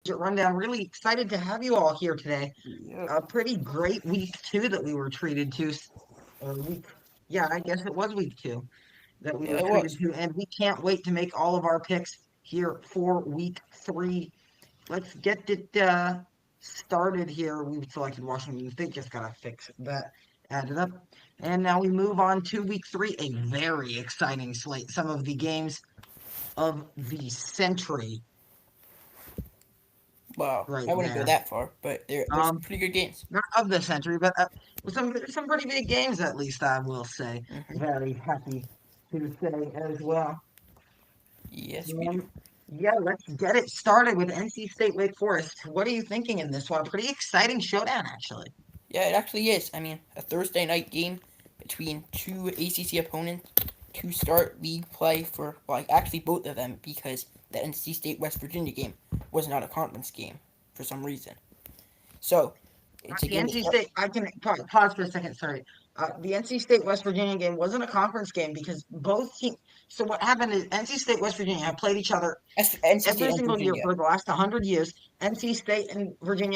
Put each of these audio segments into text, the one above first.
Rundown. Really excited to have you all here today. Yep. A pretty great week two that we were treated to, or week, yeah, I guess it was week two that we Yeah, were it treated was. to, and we can't wait to make all of our picks here for week three. Let's get it started here. We've selected Washington State, just gotta fix that, add it up. And now we move on to week three, a very exciting slate. Some of the games of the century Wow. right I wouldn't go there. that far, but there's some Um, pretty good games. not of the century, but with some pretty big games at least. I will say, Hmm. very happy to say as well. Yes, we do. Um, yeah, let's get it started with NC State Wake Forest. What are you thinking in this one? A pretty exciting showdown, actually. Yeah, it actually is. I mean, a Thursday night game between two ACC opponents to start league play for, well, actually both of them because the NC State West Virginia game was not a conference game for some reason. So, it's a The game NC that. State, I can pause for a second. Sorry. The NC State West Virginia game wasn't a conference game because both teams. So what happened is NC State West Virginia have played each other NC State every and single year Virginia. for the last 100 years. NC State and pardon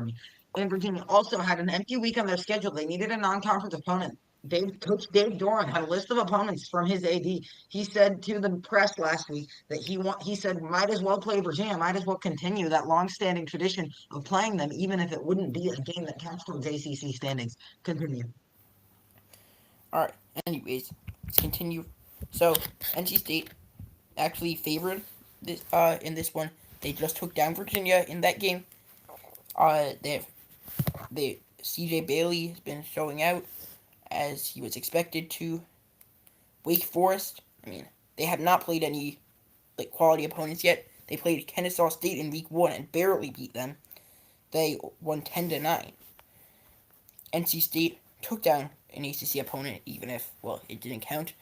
me, and Virginia also had an empty week on their schedule. They needed a non-conference opponent. Coach Dave Doran had a list of opponents from his AD. He said to the press last week that he said might as well play Virginia, might as well continue that long-standing tradition of playing them, even if it wouldn't be a game that counts towards ACC standings. Continue. Alright, anyways, let's continue. So, NC State actually favored in this one. They just took down Virginia in that game. They CJ Bailey has been showing out as he was expected to. Wake Forest, I mean, they have not played any quality opponents yet. They played Kennesaw State in week 1 and barely beat them. They won 10-9. NC State took down an ACC opponent even if, well, it didn't count.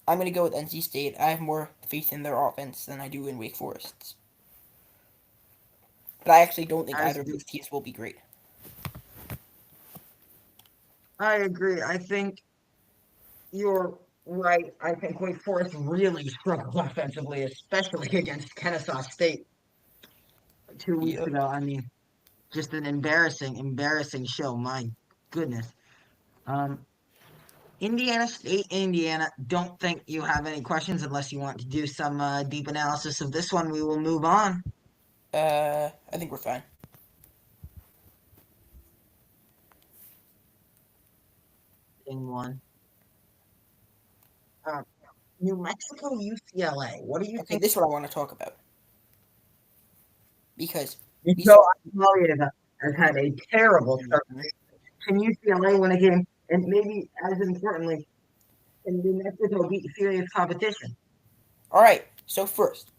I'm going to go with NC State. I have more faith in their offense than I do in Wake Forest's. But I actually don't think As either of do those teams will be great. I agree. I think you're right. I think Wake Forest really struggled offensively, especially against Kennesaw State 2 weeks Yep. ago. I mean, just an embarrassing show. My goodness. Um, Indiana State, Indiana. Don't think you have any questions unless you want to do some deep analysis of this one. We will move on. I think we're fine. In one, uh, New Mexico, UCLA. What do you Okay, think? this is what I want to talk about because we So saw. Australia has had a terrible start. Mhm. Can UCLA win a game? And maybe as importantly, can New Mexico beat serious competition? All right. So first,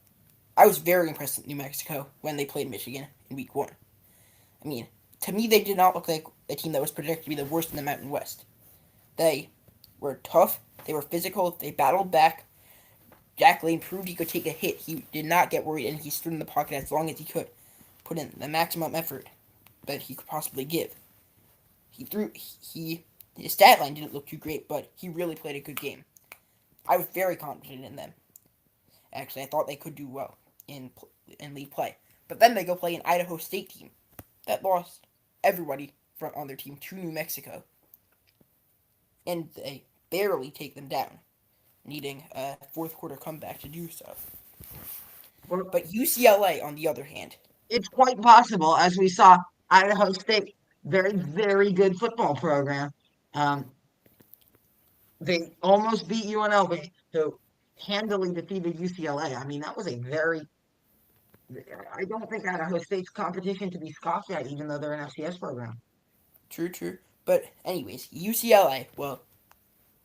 I was very impressed with New Mexico when they played Michigan in Week 1. I mean, to me, they did not look like a team that was projected to be the worst in the Mountain West. They were tough. They were physical. They battled back. Jack Lane proved he could take a hit. He did not get worried, and he stood in the pocket as long as he could, put in the maximum effort that he could possibly give. He threw. He his stat line didn't look too great, but he really played a good game. I was very confident in them. Actually, I thought they could do well in league play. But then they go play an Idaho State team that lost everybody from on their team to New Mexico, and they barely take them down, needing a fourth quarter comeback to do so. Well, But UCLA, on the other hand, it's quite possible, as we saw Idaho State, very good football program. Um, they almost beat UNLV, who handily defeated UCLA. I mean, that was a very. I don't think Idaho State's competition to be scoffed at, even though they're an FCS program. true, true. But anyways, UCLA, well,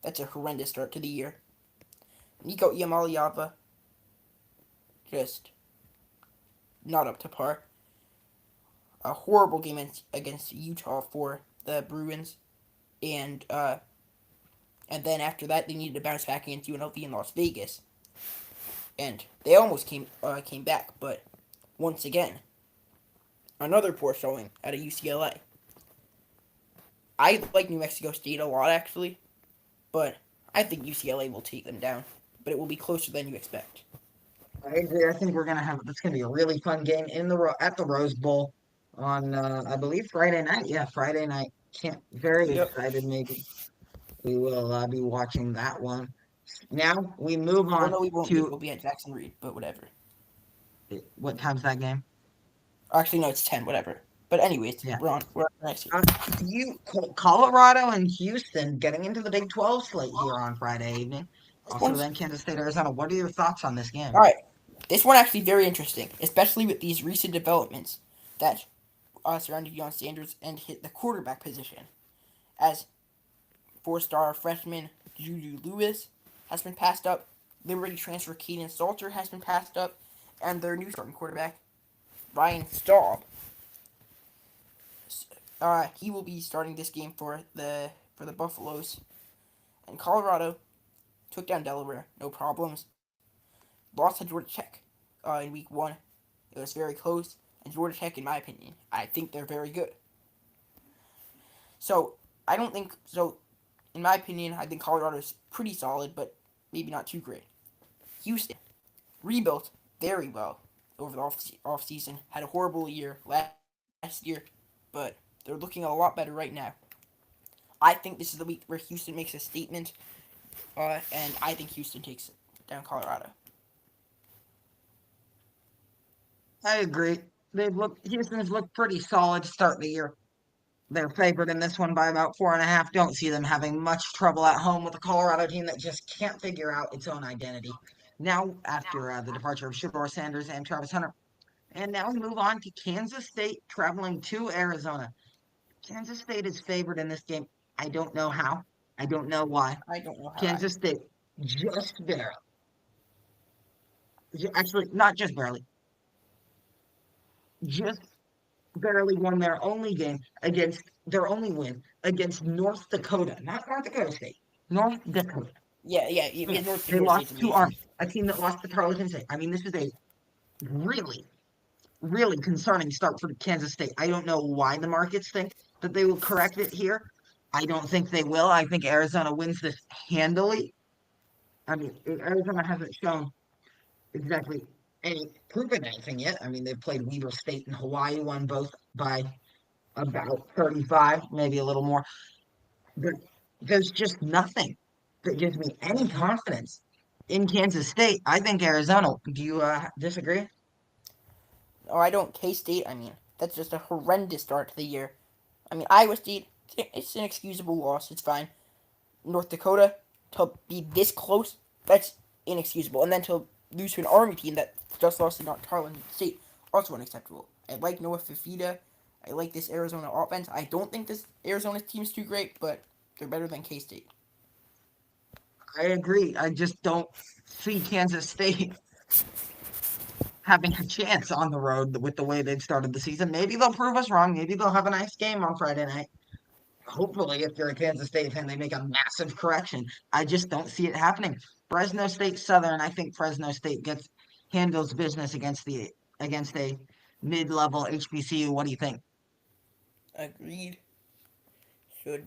that's a horrendous start to the year. Nico Iamaliava, just not up to par. A horrible game against Utah for the Bruins, and and then after that they needed to bounce back against UNLV in Las Vegas, and they almost came back, but once again another poor showing out of UCLA. I like New Mexico State a lot actually, but I think UCLA will take them down, but it will be closer than you expect. I agree. I think we're gonna have that's gonna be a really fun game in at the Rose Bowl on I believe Friday night. Yeah, Friday night. Can't very Yep. excited. Maybe we will be watching that one. Now we move Oh on no, we won't be. to We'll be at Jackson Reed, but whatever. what time's that game? Actually, no, it's 10. Whatever. But anyways, Yeah. we're on the next game. Uh, Colorado and Houston getting into the Big 12 slate here on Friday evening. This Also, one's then Kansas State, Arizona. What are your thoughts on this all game? right. This one actually very interesting, especially with these recent developments that surrounded Deion Sanders and hit the quarterback position, as four-star freshman Juju Lewis has been passed up, Liberty transfer Kaden Salter has been passed up, and their new starting quarterback Ryan Staub. He will be starting this game for the Buffaloes. And Colorado took down Delaware, no problems. Lost to Georgia Tech in week one. It was very close, and Georgia Tech, in my opinion, I think they're very good. So I don't think so. In my opinion, I think Colorado's pretty solid, but maybe not too great. Houston rebuilt very well over the off season. Had a horrible year last year, but they're looking a lot better right now. I think this is the week where Houston makes a statement, and I think Houston takes down Colorado. I agree. Houston's looked pretty solid to start the year. They're favored in this one by about 4.5. Don't see them having much trouble at home with a Colorado team that just can't figure out its own identity. Now, after the departure of Shador Sanders and Travis Hunter, and now we move on to Kansas State traveling to Arizona. Kansas State is favored in this game. I don't know how. I don't know why. I don't know how Kansas either. State just barely, actually, not just barely, just barely won their only win against North Dakota, not North Dakota State, North Dakota. Yeah. Yeah, North they Dakota State's lost to amazing. Army, a team that lost to Tarleton State. I mean, this is a really, really concerning start for Kansas State. I don't know why the markets think that they will correct it here. I don't think they will. I think Arizona wins this handily. I mean, Arizona hasn't shown exactly proven anything yet. I mean, they've played Weber State and Hawaii, won both by about 35, maybe a little more. But there's just nothing that gives me any confidence in Kansas State. I think Arizona. Do you disagree? Oh, I don't. K State. I mean, that's just a horrendous start to the year. I mean, Iowa State. It's an excusable loss. It's fine. North Dakota to be this close. That's inexcusable. And then to lose to an Army team that just lost to Tarleton State. Also unacceptable. I like Noah Fifita. I like this Arizona offense. I don't think this Arizona team's too great, but they're better than K State. I agree. I just don't see Kansas State having a chance on the road with the way they've started the season. Maybe they'll prove us wrong. Maybe they'll have a nice game on Friday night. Hopefully, if you're a Kansas State fan, they make a massive correction. I just don't see it happening. Fresno State Southern, I think Fresno State handles business against a mid-level HBCU. What do you think? Agreed. It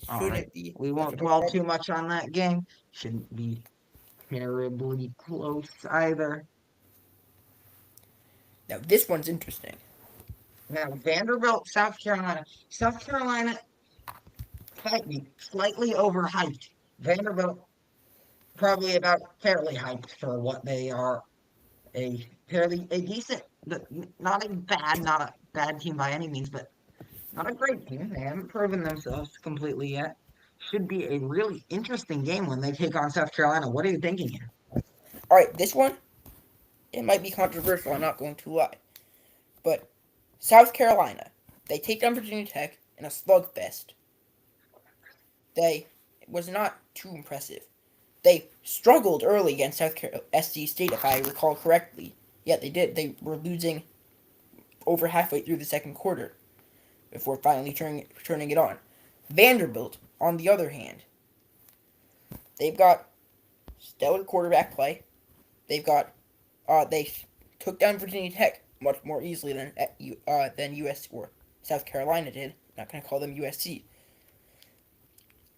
All right, shouldn't be we much won't of a dwell too problem. much on that game. Shouldn't be terribly close either. Now this one's interesting. Now, Vanderbilt, South Carolina. South Carolina slightly overhyped. Vanderbilt probably about fairly hyped for what they are. A decent, not a bad team by any means, but not a great team. They haven't proven themselves completely yet. Should be a really interesting game when they take on South Carolina. What are you thinking here? All right, this one it might be controversial. I'm not going to lie, but South Carolina they take down Virginia Tech in a slugfest. They it was not too impressive. They struggled early against South Carolina SC State, if I recall correctly. Yeah, they did. They were losing over halfway through the second quarter before finally turning it on. Vanderbilt, on the other hand, they've got stellar quarterback play. They took down Virginia Tech much more easily than US or South Carolina did. Not gonna call them USC.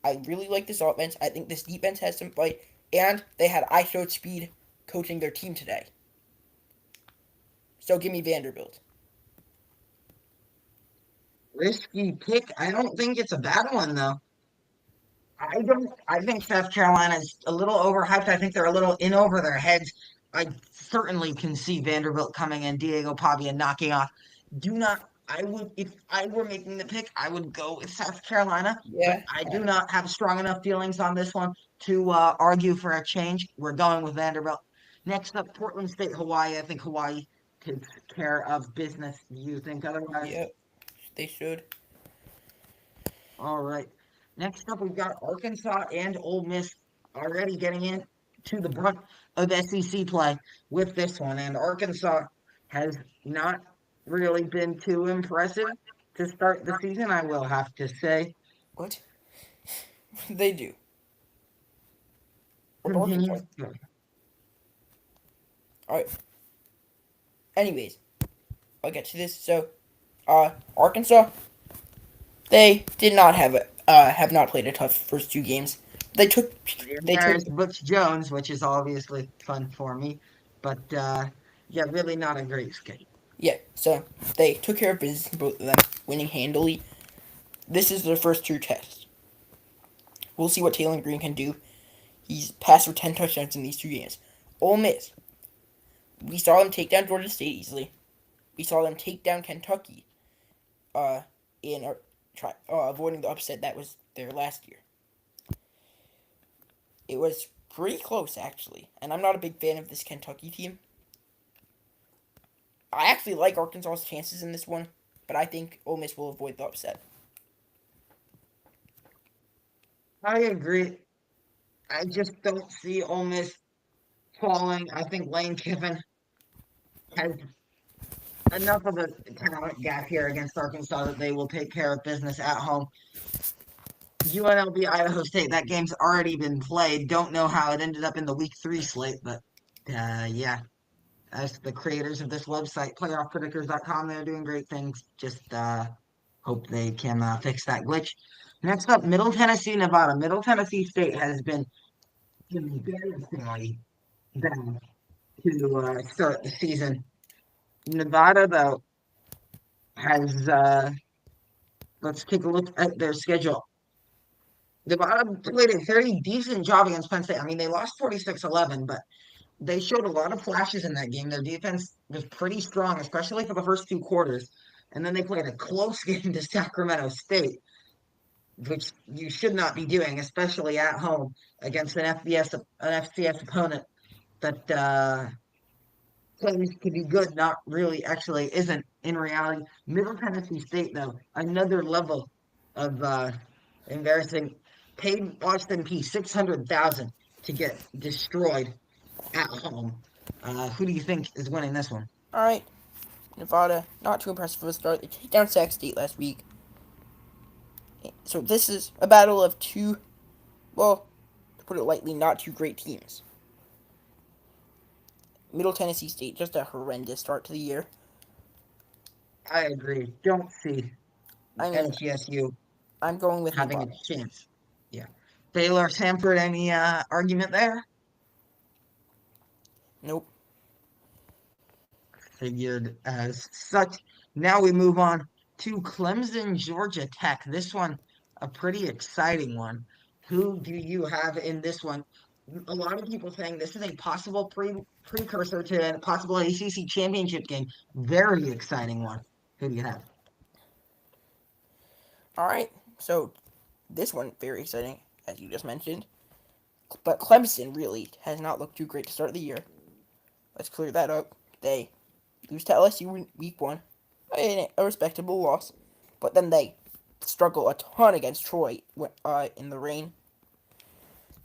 I really like this offense. I think this defense has some fight, and they had I showed speed coaching their team today. So give me Vanderbilt. Risky pick. I don't think it's a bad one though. I don't. I think South Carolina's a little overhyped. I think they're a little in over their heads. I certainly can see Vanderbilt coming in, Diego Pavia knocking off. Do not. I would, if I were making the pick, I would go with South Carolina, but Yeah. I do not have strong enough feelings on this one to argue for a change. We're going with Vanderbilt. Next up, Portland State, Hawaii. I think Hawaii takes care of business. Do you think otherwise? Yep. They should. All right. Next up, we've got Arkansas and Ole Miss already getting in to the brunt of SEC play with this one. And Arkansas has not really been too impressive to start the season, I will have to say. What? They do. Arkansas. Continue. All right. Anyways, I'll get to this. So, Arkansas, they did not have not played a tough first two games. They took they took There's Butch Jones, which is obviously fun for me, but yeah, really not a great skate. yeah. So they took care of business, both of them, winning handily. This is their first true test. We'll see what Taylor Green can do. He's passed for 10 touchdowns in these two games. Ole Miss, we saw them take down Georgia State easily. We saw them take down Kentucky, uh, in avoiding the upset that was there last year. It was pretty close actually, and I'm not a big fan of this Kentucky team. I actually like Arkansas's chances in this one, but I think Ole Miss will avoid the upset. I agree. I just don't see Ole Miss falling. I think Lane Kiffin has enough of a talent gap here against Arkansas that they will take care of business at home. UNLV Idaho State, that game's already been played. Don't know how it ended up in the week 3 slate, but yeah, as the creators of this website, playoffpredictors.com, they're doing great things. Just hope they can fix that glitch. Next up, Middle Tennessee, Nevada. Middle Tennessee State has been embarrassingly bad to start the season. Nevada, though, has let's take a look at their schedule. Nevada played a very decent job against Penn State. I mean, they lost 46-11, but they showed a lot of flashes in that game. Their defense was pretty strong, especially for the first 2 quarters. And then they played a close game to Sacramento State, which you should not be doing, especially at home against an FCS opponent that claims to be good, not really actually isn't in reality. Middle Tennessee State, though, another level of embarrassing. Paid Austin P 600,000 to get destroyed at home. Who do you think is winning this one? All right, Nevada, not too impressive for the start. They took down Sac State last week. So this is a battle of two, well, to put it lightly, not two great teams. Middle Tennessee State, just a horrendous start to the year. I agree. Don't see I mean, MTSU I'm going with having a Nevada. chance. Yeah. Baylor, Sanford, any argument there? Nope. Figured as such. Now we move on to Clemson, Georgia Tech. This one, a pretty exciting one. Who do you have in this one? A lot of people saying this is a possible precursor to a possible ACC championship game. Very exciting one. Who do you have? All right, so this one, very exciting, as you just mentioned. But Clemson really has not looked too great to start the year. Let's clear that up. They lose to LSU in week 1, a respectable loss. But then they struggle a ton against Troy in the rain.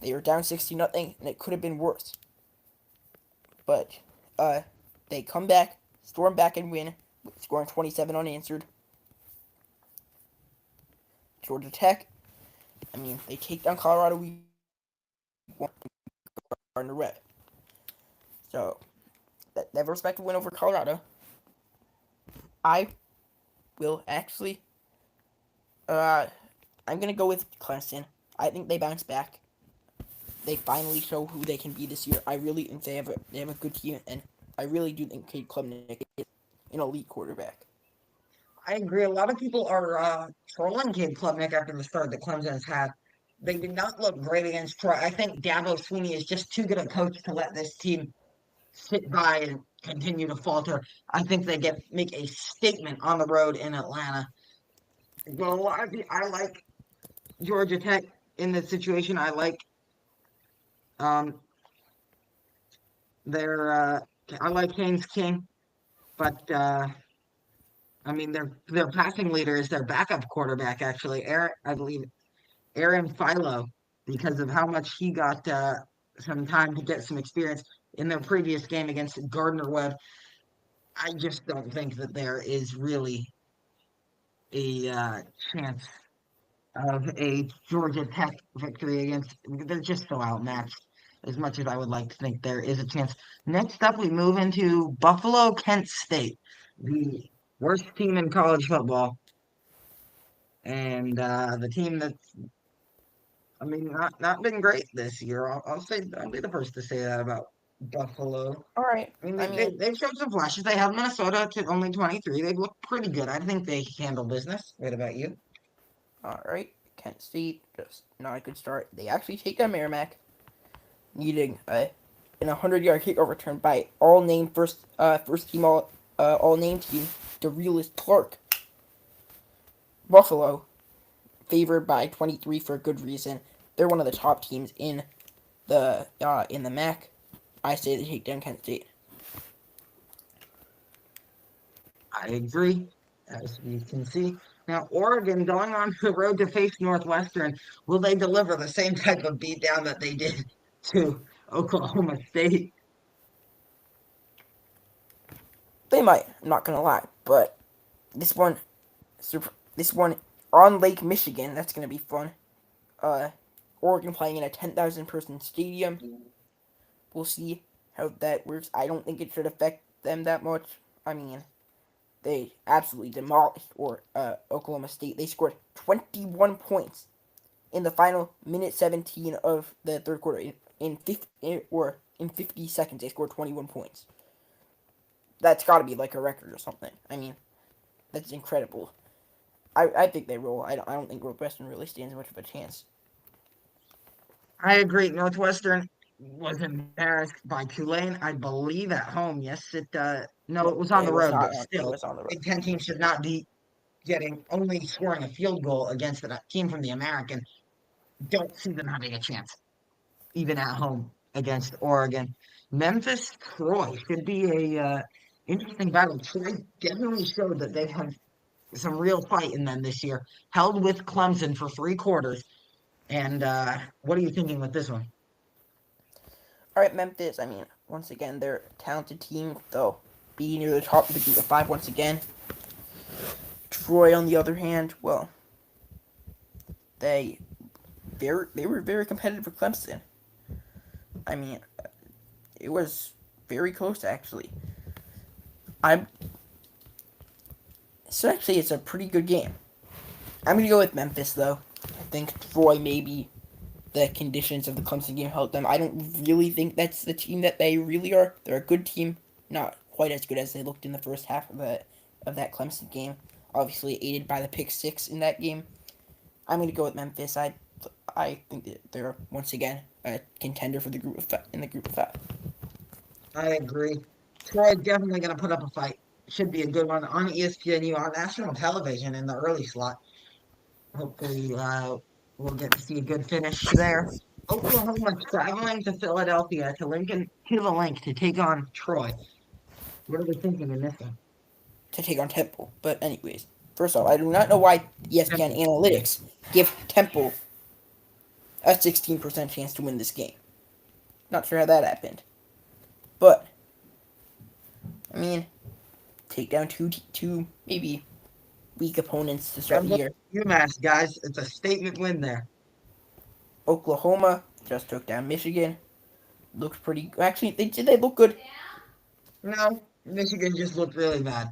They were down 60-0, and it could have been worse. But they come back, storm back, and win, scoring 27 unanswered. Georgia Tech, I mean, they take down Colorado week 1 in a rep. So, they have a respectable win over Colorado. I will actually, I'm going to go with Clemson. I think they bounce back. They finally show who they can be this year. I really think they have a good team, and I really do think Cade Klubnik is an elite quarterback. I agree. A lot of people are trolling Cade Klubnik after the start that Clemson has had. They did not look great against Troy. I think Dabo Sweeney is just too good a coach to let this team sit by and continue to falter. I think they get make a statement on the road in Atlanta. But a lot of I like Georgia Tech in this situation. I like um their I like Haynes King, but I mean their passing leader is their backup quarterback actually. Aaron, I believe Aaron Philo, because of how much he got some time to get some experience in their previous game against Gardner Webb. I just don't think that there is really a chance of a Georgia Tech victory against. They're just so outmatched. As much as I would like to think there is a chance. Next up, we move into Buffalo, Kent State, the worst team in college football, and the team that's, I mean, not been great this year. I'll say I'll be the first to say that about Buffalo. All right. I mean, I mean, they've showed some flashes. They have Minnesota to only 23. They've looked pretty good. I think they handle business. What about you? all right. Kent State just not a good start. They actually take down Merrimack, needing an 100-yard kickoff return by all name first team all name team the realist Clark. Buffalo favored by 23 for a good reason. They're one of the top teams in the MAC. I say they take down Kent State. I agree, as you can see. Now, Oregon going on the road to face Northwestern. Will they deliver the same type of beatdown that they did to Oklahoma State? They might. I'm not gonna lie, but this one, this one on Lake Michigan, that's gonna be fun. Uh, Oregon playing in a 10,000 person stadium. We'll see how that works. I don't think it should affect them that much. I mean, they absolutely demolished Oklahoma State. They scored 21 points in the final minute 17 of the third quarter. In 50 seconds, they scored 21 points. That's got to be like a record or something. I mean, that's incredible. I think they roll. I don't think Northwestern really stands much of a chance. I agree. Northwestern was embarrassed by Tulane, I believe, at home. Yes, no, it was on It the was road, not. but It still, was on the road. Big Ten teams should not be getting only scoring a field goal against a team from the American. Don't see them having a chance, even at home against Oregon. Memphis, Troy should be a interesting battle. Troy definitely showed that they have some real fight in them this year. Held with Clemson for 3 quarters. And what are you thinking with this one? All right, Memphis. I mean, once again, they're a talented team, though. Being near the top of the group of five once again. Troy, on the other hand, well, they they were very competitive for Clemson. I mean, it was very close actually. I'm so actually it's a pretty good game. I'm gonna go with Memphis though. I think Troy maybe the conditions of the Clemson game helped them. I don't really think that's the team that they really are. They're a good team, not quite as good as they looked in the first half of that Clemson game. Obviously aided by the pick six in that game. I'm gonna go with Memphis. I think that they're once again a contender for the group of in the group of five. I agree. Troy definitely going to put up a fight. Should be a good one on ESPNU on national television in the early slot. Hopefully, we'll get to see a good finish there. Oklahoma traveling to Philadelphia to the link to take on Troy. What are we thinking in this one? To take on Temple. But anyways, first off, I do not know why ESPN Temple. analytics give Temple a 16% chance to win this game. Not sure how that happened. But I mean, take down two maybe weak opponents to start the Temple, year. UMass, guys. It's a statement win there. Oklahoma just took down Michigan. Looked pretty. Actually, they look good. No, Michigan just looked really bad.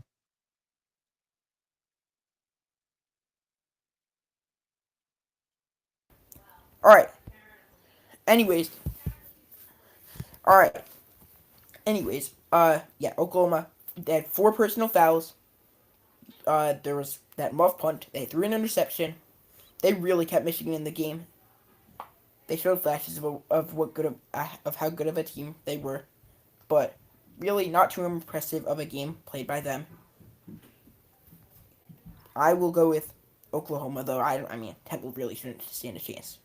All right. Anyways, all right. Anyways, yeah, Oklahoma They had four personal fouls. There was that muff punt. They threw an interception. They really kept Michigan in the game. They showed flashes of what good of how good of a team they were, but really not too impressive of a game played by them. I will go with Oklahoma, though. I mean, Temple really shouldn't stand a chance.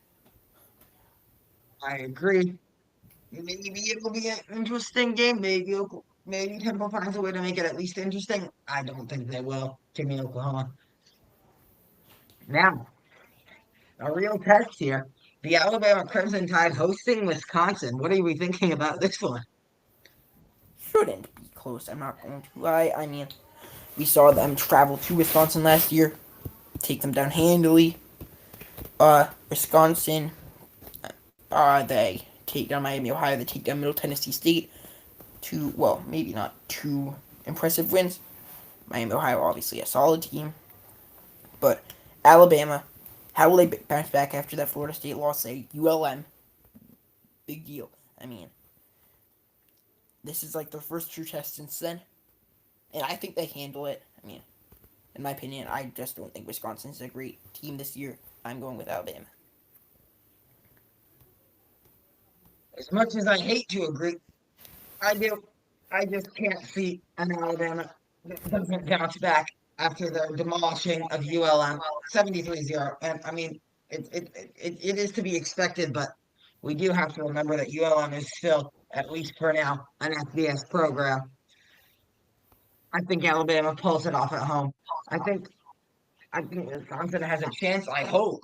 I agree. Maybe it'll be an interesting game. Maybe Temple finds a way to make it at least interesting. I don't think they will. Give me Oklahoma. Now, a real test here. The Alabama Crimson Tide hosting Wisconsin. What are we thinking about this one? Shouldn't be close. I'm not going to lie. I mean, we saw them travel to Wisconsin last year, take them down handily. Wisconsin, they take down Miami, Ohio. They take down Middle Tennessee State. Two, well, maybe not two impressive wins. Miami, Ohio, obviously a solid team, but Alabama, how will they bounce back after that Florida State loss? Say ULM, big deal. I mean, this is like their first true test since then, and I think they handle it. I mean, in my opinion, I just don't think Wisconsin's a great team this year. I'm going with Alabama. As much as I hate to agree, I do. I just can't see an Alabama that doesn't bounce back after their demolishing of ULM 73-0. And I mean, it is to be expected, but we do have to remember that ULM is still, at least for now, an FBS program. I think Alabama pulls it off at home. I think I think Wisconsin has a chance. I hope.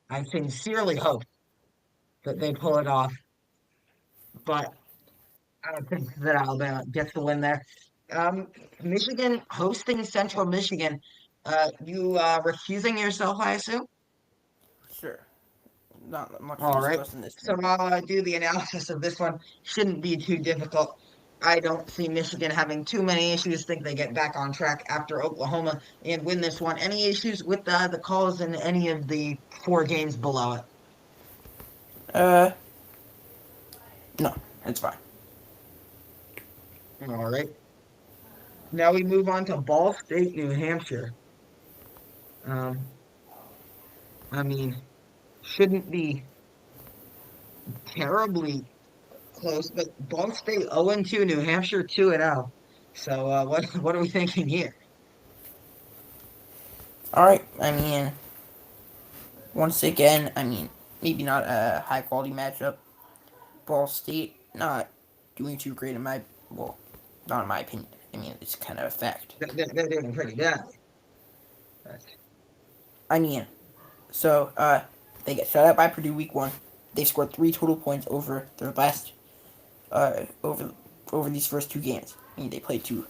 I sincerely hope that they pull it off, but I don't think that Alabama gets the win there. Um, Michigan hosting Central Michigan. You refusing yourself, I assume? Sure, not much to All right. discuss in this So one. I'll do the analysis of this one. Shouldn't be too difficult. I don't see Michigan having too many issues. Think they get back on track after Oklahoma and win this one. Any issues with the calls in any of the four games below it? Uh, no, it's fine. All right. Now we move on to Ball State, New Hampshire. Um, I mean, shouldn't be terribly close, but Ball State 0-2, New Hampshire 2-0. So what are we thinking here? All right. I mean, once again, I mean, maybe not a high quality matchup. Ball State not doing too great in my well, not in my opinion. I mean, it's kind of a fact. They're doing pretty badly. I mean, so they get shut out by Purdue week one. They scored three total points over their last over these first two games. I mean, they played two.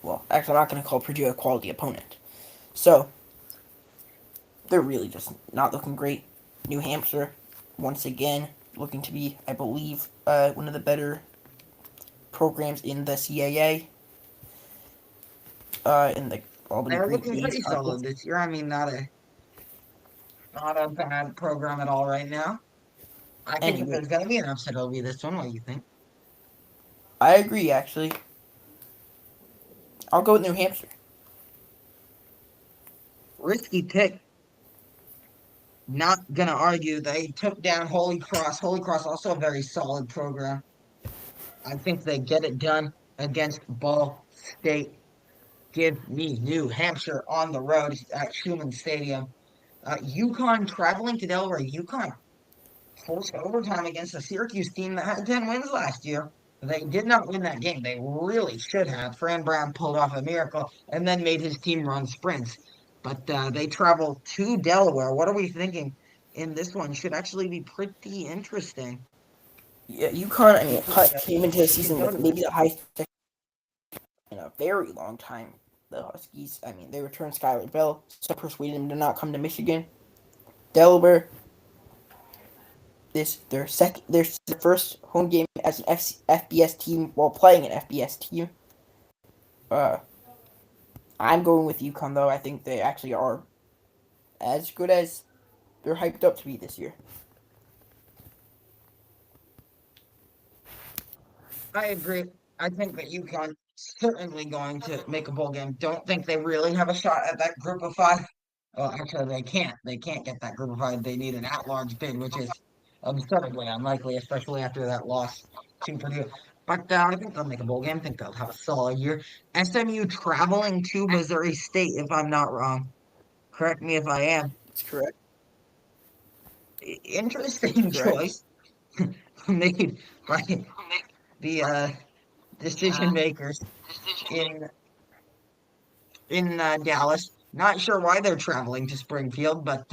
Well, actually, I'm not going to call Purdue a quality opponent. So they're really just not looking great. New Hampshire, once again, looking to be, I believe, one of the better programs in the CAA, in the Albany They're Great looking Lakes pretty Conference. solid this year. I mean, not a bad program at all right now. I think if Anyway, there's gonna be an upset, it'll be this one. What do you think? I agree, actually. I'll go with New Hampshire. Risky pick. Not gonna argue. They took down Holy Cross. Holy Cross also a very solid program. I think they get it done against Ball State. Give me New Hampshire on the road at Schumann Stadium. UConn traveling to Delaware. UConn forced overtime against a Syracuse team that had 10 wins last year. They did not win that game. They really should have. Fran Brown pulled off a miracle and then made his team run sprints. But they travel to Delaware. What are we thinking in this one? Should actually be pretty interesting. Yeah, UConn, I mean, Hopefully came into the they can season go with to it. maybe the highest in a very long time. The Huskies, I mean, they returned Skylar Bell, so persuaded him to not come to Michigan. Delaware, their first home game as an FBS team while playing an FBS team. Uh, I'm going with UConn though. I think they actually are as good as they're hyped up to be this year. I agree. I think that UConn certainly going to make a bowl game. Don't think they really have a shot at that group of five. Well, actually, they can't. They can't get that group of five. They need an at-large bid, which is absurdly unlikely, especially after that loss to Purdue. But I think they'll make a bowl game. I think they'll have a solid year. SMU traveling to Missouri State, if I'm not wrong. Correct me if I am. That's correct. That's Interesting correct. choice made by the decision makers in Dallas. Not sure why they're traveling to Springfield, but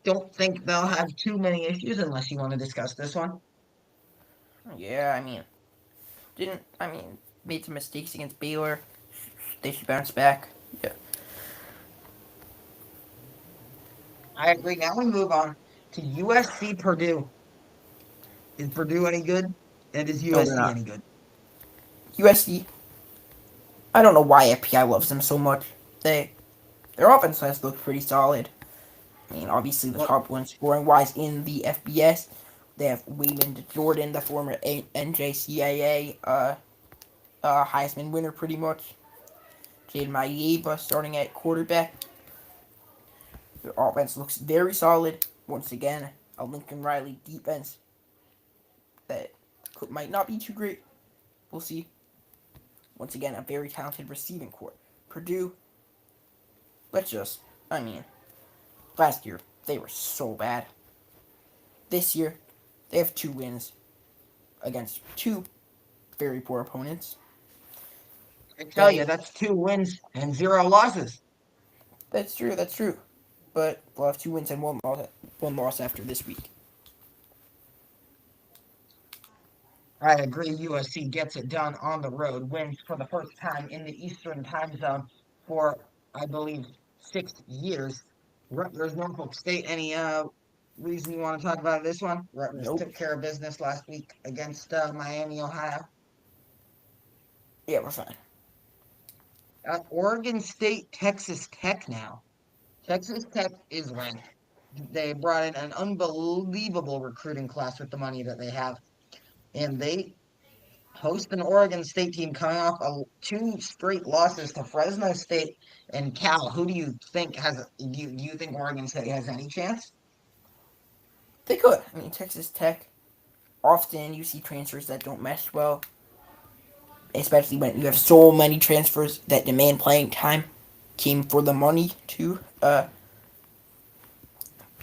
don't think they'll have too many issues unless you want to discuss this one. Yeah, I mean, didn't I mean made some mistakes against Baylor. They should bounce back. Yeah. I agree. Now we move on to USC Purdue. Is Purdue any good? And is No, they're USC not. any good? USC. I don't know why FPI loves them so much. Their offense has looked pretty solid. I mean, obviously the Well, top one scoring wise in the FBS. They have Waymond Jordan, the former NJCAA Heisman winner, pretty much. Jaden Mayeva starting at quarterback. Their offense looks very solid. Once again, a Lincoln Riley defense that might not be too great. We'll see. Once again, a very talented receiving core. Purdue, let's just, I mean, last year they were so bad. This year, they have 2 wins against 2 very poor opponents. I tell you, They, that's 2 wins and 0 losses. that's true, that's true. But we'll have 2 wins and one loss after this week. I agree. USC gets it done on the road, wins for the first time in the Eastern time zone for, I believe, 6 years. Rutgers, Norfolk State. Any reason you want to talk about this one? Rutgers Nope. took care of business last week against Miami, Ohio. Yeah, we're fine. Oregon State, Texas Tech now. Texas Tech is ranked. They brought in an unbelievable recruiting class with the money that they have, and they host an Oregon State team coming off two straight losses to Fresno State and Cal. Who do you think do you think Oregon State has any chance? They could. I mean, Texas Tech, often you see transfers that don't mesh well, especially when you have so many transfers that demand playing time, came for the money too.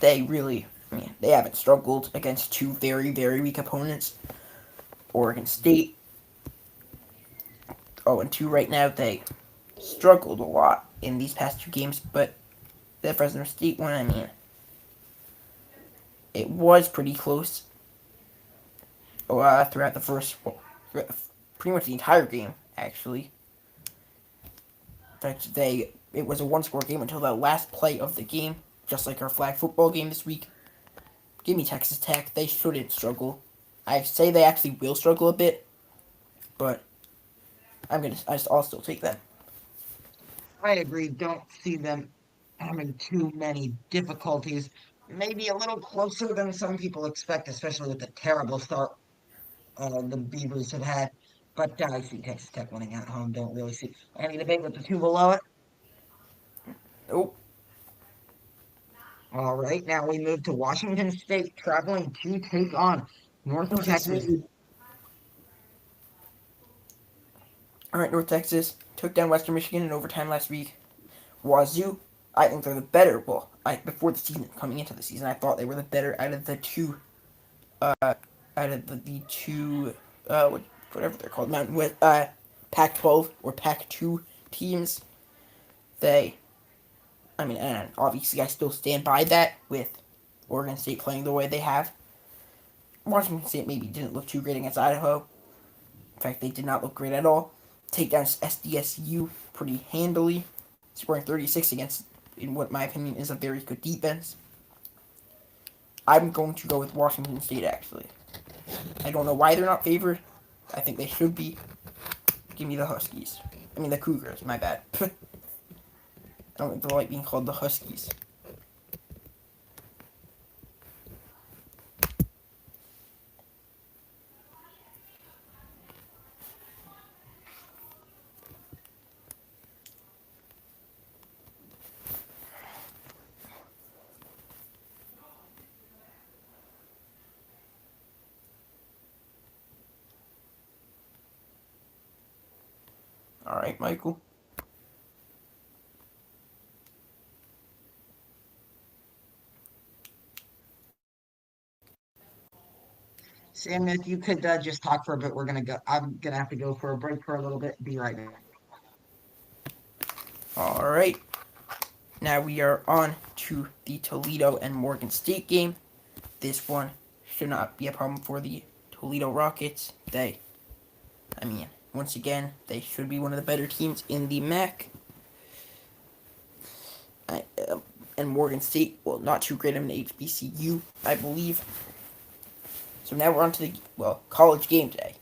They really, I mean, they haven't struggled against 2 very weak opponents. Oregon State, 0-2 right now. They struggled a lot in these past 2 games, but the Fresno State one, I mean, it was pretty close throughout the first, well, pretty much the entire game, actually. In fact, it was a one-score game until the last play of the game, just like our flag football game this week. Give me Texas Tech. They shouldn't struggle. I say they actually will struggle a bit, but I'll still take them. I agree. Don't see them having too many difficulties. Maybe a little closer than some people expect, especially with the terrible start the Beavers have had. But I see Texas Tech winning at home. Don't really see any debate with the two below it. Nope. All right, now we move to Washington State, traveling to take on North North Texas. Texas. All right, North Texas took down Western Michigan in overtime last week. Wazoo, I think they're the better. Well, before the season, coming into the season, I thought they were the better out of the two, the two, whatever they're called, Mountain West, Pac-12 or Pac-2 teams. They, I mean, and obviously I still stand by that with Oregon State playing the way they have. Washington State maybe didn't look too great against Idaho. In fact, they did not look great at all. Take down SDSU pretty handily, scoring 36 against, in what my opinion is a very good defense. I'm going to go with Washington State, actually. I don't know why they're not favored. I think they should be. Give me the Huskies. I mean, the Cougars, my bad. I don't like being called the Huskies. All right, Michael. Sam, if you could just talk for a bit, we're gonna go. I'm gonna have to go for a break for a little bit. Be right back. All right. Now we are on to the Toledo and Morgan State game. This one should not be a problem for the Toledo Rockets. Once again, they should be one of the better teams in the MAC. I, and Morgan State, well, not too great of an HBCU, I believe. So now we're on to the, college game day.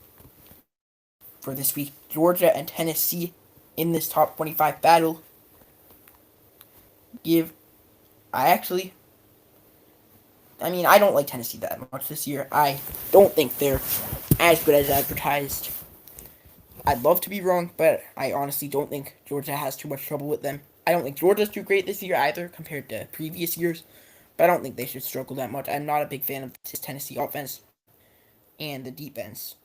For this week, Georgia and Tennessee in this top 25 battle. I don't like Tennessee that much this year. I don't think they're as good as advertised. I'd love to be wrong, but I honestly don't think Georgia has too much trouble with them. I don't think Georgia's too great this year either compared to previous years, but I don't think they should struggle that much. I'm not a big fan of this Tennessee offense and the defense.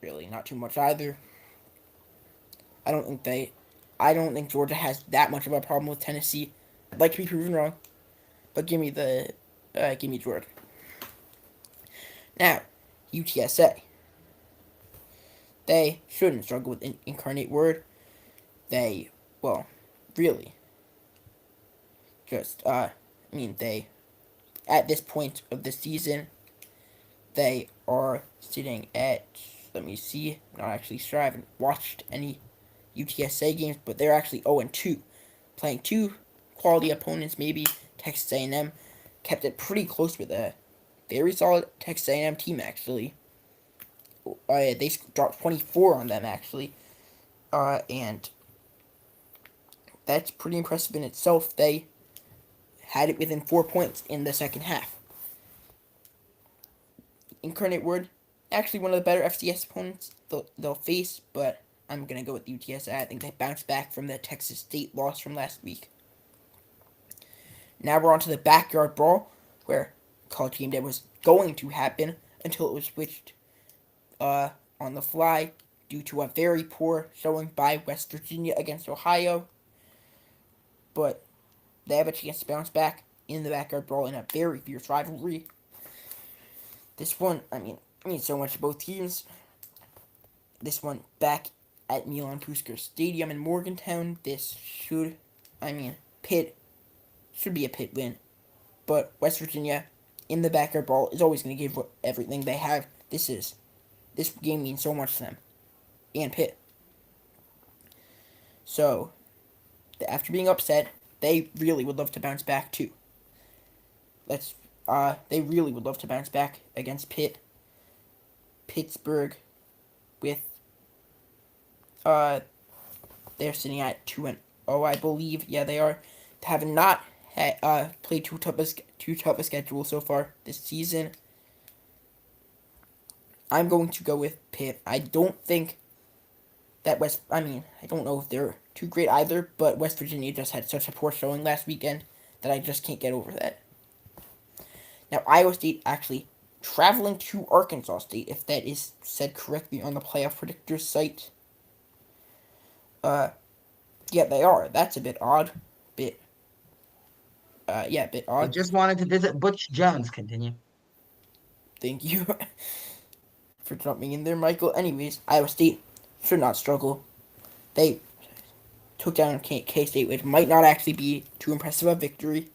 Really, not too much either. I don't think they. I don't think Georgia has that much of a problem with Tennessee. I'd like to be proven wrong, but give me Georgia. Now, UTSA. They shouldn't struggle with Incarnate Word. They, really, they, at this point of the season, they are sitting at, let me see, not actually sure, I haven't watched any UTSA games, but they're actually 0-2, playing two quality opponents, maybe Texas A&M, kept it pretty close with a very solid Texas A&M team, actually. They dropped 24 on them, actually, and that's pretty impressive in itself. They had it within 4 points in the second half. Incarnate Word, actually one of the better FCS opponents they'll face, but I'm going to go with UTSA. I think they bounced back from the Texas State loss from last week. Now we're on to the backyard brawl, where College Game Day was going to happen until it was switched on the fly due to a very poor showing by West Virginia against Ohio. But they have a chance to bounce back in the backyard brawl in a very fierce rivalry. This one, so much to both teams. This one back at Milan Puskar Stadium in Morgantown. Pitt should be a Pitt win. But West Virginia in the backyard brawl is always going to give everything they have. This game means so much to them. And Pitt. So, after being upset, they really would love to bounce back too. They really would love to bounce back against Pitt. Pittsburgh with, they're sitting at 2-0, I believe. Yeah, they are. Have not played too tough a schedule so far this season. I'm going to go with Pitt. I don't think that I don't know if they're too great either, but West Virginia just had such a poor showing last weekend that I just can't get over that. Now, Iowa State actually traveling to Arkansas State, if that is said correctly on the playoff predictors site. Yeah, they are. That's a bit odd. A bit They odd. just wanted to visit Butch Jones. Continue. Thank you for jumping in there, Michael. Anyways, Iowa State should not struggle. They took down K-State, which might not actually be too impressive a victory.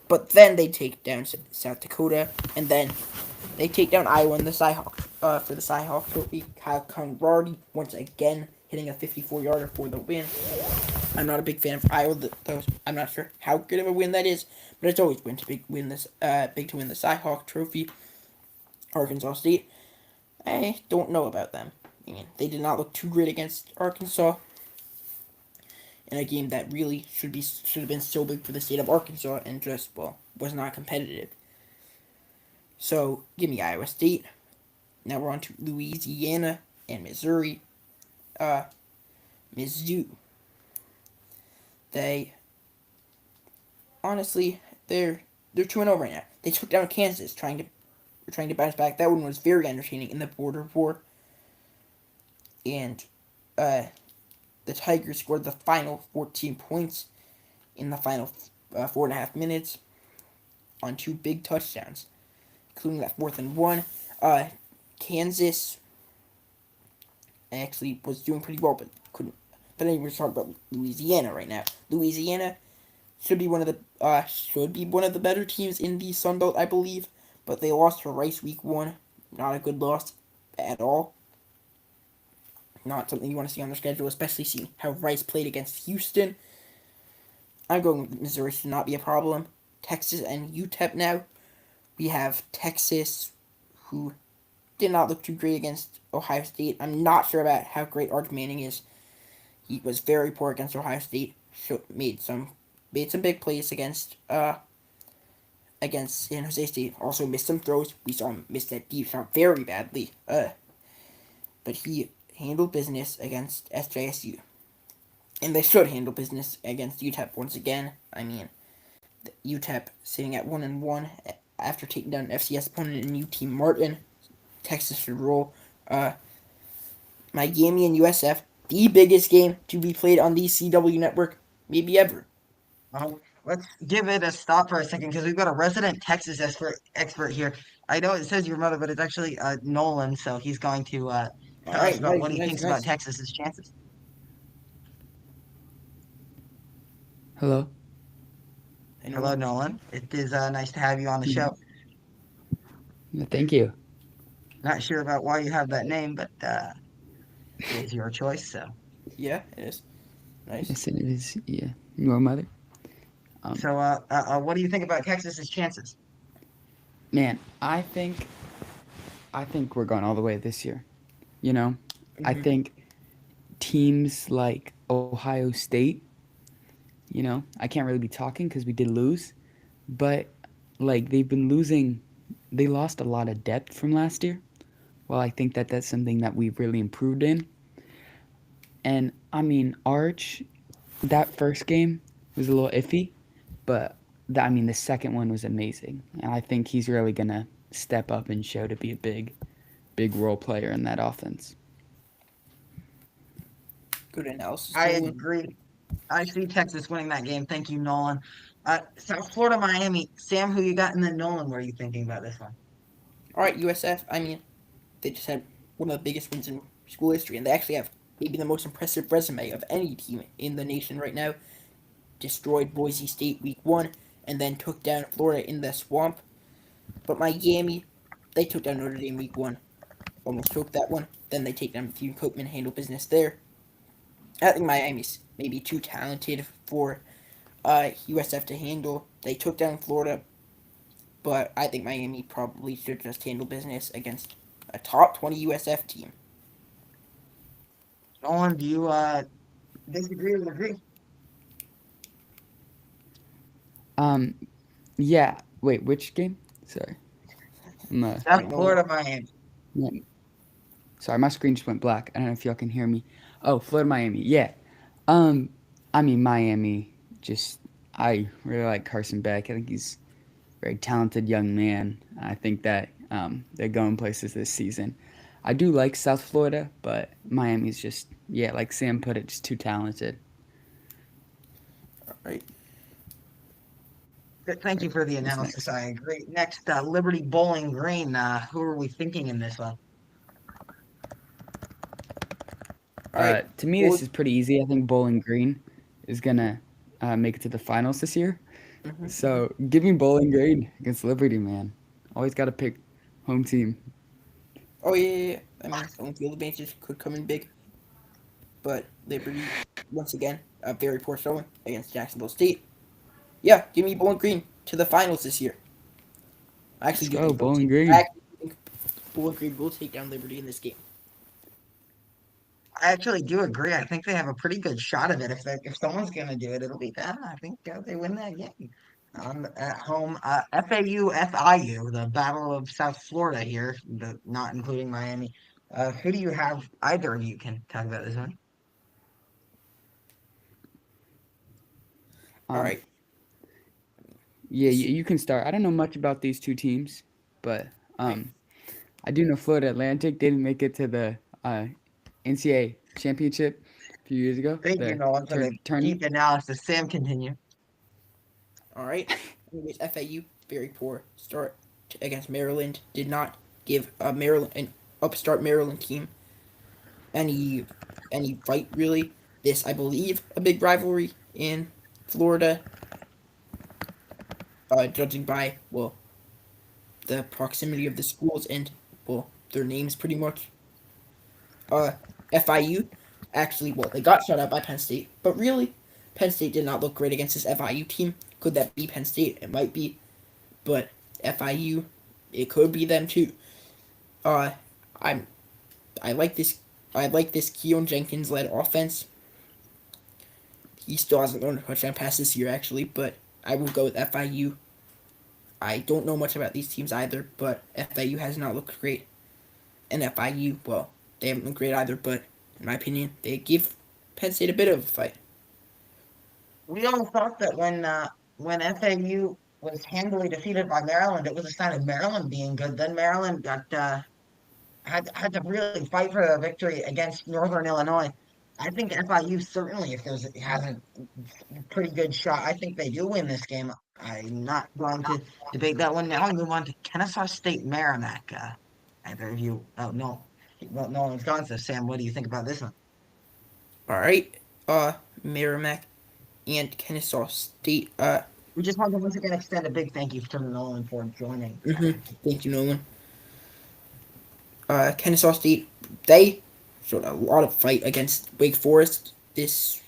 But then they take down South Dakota, and then they take down Iowa in the Cyhawk for the Cyhawk Trophy. Kyle Conradi once again hitting a 54-yarder for the win. I'm not a big fan of Iowa. I'm not sure how good of a win that is, but it's always big to win the Cyhawk Trophy. Arkansas State, I don't know about them. They did not look too great against Arkansas in a game that really should have been so big for the state of Arkansas and just was not competitive. So give me Iowa State. Now we're on to Louisiana and Missouri. Mizzou. They honestly they're 2-0 right now. They took down Kansas trying to bounce back. That one was very entertaining in the border war. And the Tigers scored the final 14 points in the final 4.5 minutes on two big touchdowns, including that fourth and one. Kansas actually was doing pretty well, but couldn't. But anyway, we're talking about Louisiana right now. Louisiana should be one of the better teams in the Sun Belt, I believe. But they lost to Rice week one. Not a good loss at all. Not something you want to see on their schedule, especially seeing how Rice played against Houston. I'm going with Missouri should not be a problem. Texas and UTEP now. We have Texas, who did not look too great against Ohio State. I'm not sure about how great Arch Manning is. He was very poor against Ohio State. Made some big plays against San Jose State. Also missed some throws. We saw him miss that deep shot very badly. But he handled business against SJSU, and they should handle business against UTEP once again. I mean, UTEP sitting at 1-1 after taking down an FCS opponent in UT Martin. Texas should roll. Miami and USF, the biggest game to be played on the CW network, maybe ever. Let's give it a stop for a second because we've got a resident Texas expert here. I know it says your mother, but it's actually Nolan, so he's going to All tell us right, about nice, what he nice, thinks about nice. Texas's chances. Hello. I know Hello, one. Nolan. It is nice to have you on the show. Mhm. Yeah, thank you. Not sure about why you have that name, but it is your choice. So, Yeah, it is. Nice. Yes, it is. Yeah, your mother. Um, what do you think about Texas's chances? Man, I think we're going all the way this year. You know, I Mm-hmm. think teams like Ohio State. I can't really be talking because we did lose, but like they've been losing. They lost a lot of depth from last year. Well, I think that that's something that we've really improved in. And I mean, Arch, that first game was a little iffy, but the second one was amazing, and I think he's really gonna step up and show to be a big role player in that offense. Good analysis, I Nolan. agree. I see Texas winning that game. Thank you, Nolan. South Florida, Miami. Sam, who you got? And then Nolan, what are you thinking about this one? All right, USF. I mean, they just had one of the biggest wins in school history, and they actually have maybe the most impressive resume of any team in the nation right now. Destroyed Boise State week one, and then took down Florida in the swamp. But Miami, they took down Notre Dame week one, almost choked that one. Then they take down Bethune Cookman, handle business there. I think Miami's maybe too talented for USF to handle. They took down Florida, but I think Miami probably should just handle business against a top 20 USF team. Nolan, do you disagree or agree? Um, yeah. Wait, which game? Sorry, I'm All South right, Nolan. Florida, Miami. yeah, sorry, my screen just went black. I don't know if y'all can hear me. Oh, Florida, Miami. Yeah. Um, Miami. Just I really like Carson Beck. I think he's very talented young man. I think that they're going places this season. I do like South Florida, but Miami's just, yeah, like Sam put it, just too talented. All right. Thank All you right, for the what's analysis. next? I agree. Next, Liberty Bowling Green. Who are we thinking in this one? All right. To me, Well, this is pretty easy. I think Bowling Green is gonna make it to the finals this year. mm-hmm. So give me Bowling Green against Liberty, man. Always got to pick home team. Oh, yeah, yeah, yeah. I mean, home field advantage could come in big, but Liberty, once again, a very poor showing against Jacksonville State. Yeah, give me Bowling Green to the finals this year. I actually Let's do go think Bowling Green. Bowling Green will take down Liberty in this game. I actually do agree. I think they have a pretty good shot of it. If someone's going to do it, it'll be them. I think they win that game. At home, FAU, FIU, the Battle of South Florida here, not including Miami. Who do you have? Either of you can talk about this one. All Um, right. yeah, you can start. I don't know much about these two teams, but All right. um, I do know Florida Atlantic didn't make it to the NCAA championship. a few years ago. Thank you, The Nolan, for the tournament. deep analysis. Sam, continue. All right. Anyways, FAU very poor start against Maryland. Did not give an upstart Maryland team any fight really. This, I believe, a big rivalry in Florida. Judging by the proximity of the schools and their names pretty much. Uh, FIU actually they got shut out by Penn State, but really Penn State did not look great against this FIU team. Could that be Penn State? It might be, but FIU, it could be them too. Uh, I'm I like this. I like this Keon Jenkins led offense. He still hasn't learned a touchdown pass this year, actually, but I will go with FIU. I don't know much about these teams either, but FIU has not looked great. And FIU, they haven't looked great either, but in my opinion, they give Penn State a bit of a fight. We all thought that when FAU was handily defeated by Maryland, it was a sign of Maryland being good. Then Maryland got had to really fight for a victory against Northern Illinois. I think FIU certainly, if there's has a pretty good shot, I think they do win this game. I'm not going to debate that one. Now we move on to Kennesaw State Merrimack. Either of you? Oh no, well, no one's gone. So Sam, what do you think about this one? All right, Merrimack and Kennesaw State. We just want to once again extend a big thank you to Nolan for joining. Thank you. Thank you, Nolan. Kennesaw State, they showed a lot of fight against Wake Forest this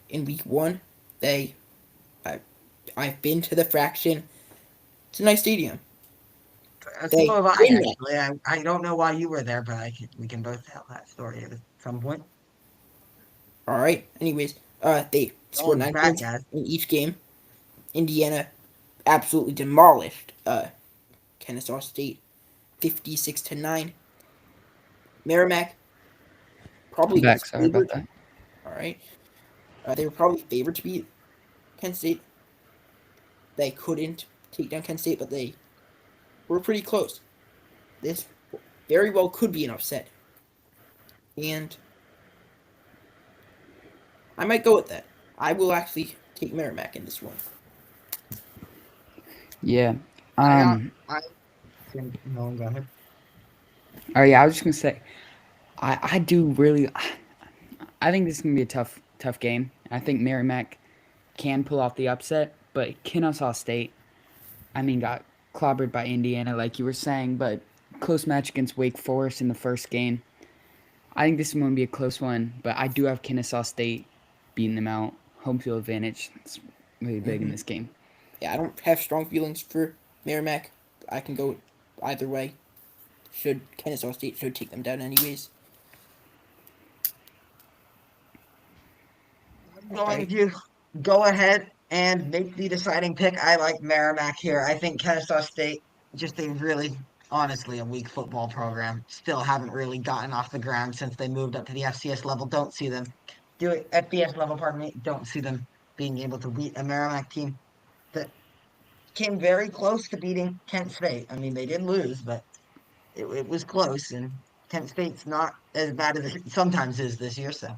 in week one. They, I, I've been to the Fraction. It's a nice stadium. So They have I win that. actually. I don't know why you were there, but we can both tell that story at some point. All right. Anyways, they scored Nolan's 9 back, points guys. in each game. Indiana absolutely demolished Kennesaw State, 56-9. Merrimack I'm probably was back. Sorry about favored. that. All right. They were probably favored to beat Kent State. They couldn't take down Kent State, but they were pretty close. This very well could be an upset. And I might go with that. I will actually take Merrimack in this one. Yeah. I I Nolan, go ahead. Oh yeah. I was just gonna say, I do really. I think this is gonna be a tough game. I think Merrimack can pull off the upset, but Kennesaw State, I mean, got clobbered by Indiana, like you were saying, but close match against Wake Forest in the first game. I think this is going to be a close one, but I do have Kennesaw State beating them out. Home field advantage. It's really big in hmm this game. Yeah, I don't have strong feelings for Merrimack. I can go either way. Kennesaw State should take them down anyways. I'm All going right. to go ahead and make the deciding pick. I like Merrimack here. I think Kennesaw State, just a really, honestly, a weak football program. Still haven't really gotten off the ground since they moved up to the FCS level. Don't see them do it FBS level, pardon me. Don't see them being able to beat a Merrimack team that came very close to beating Kent State. I mean, they did lose, but it was close, and Kent State's not as bad as it sometimes is this year. So,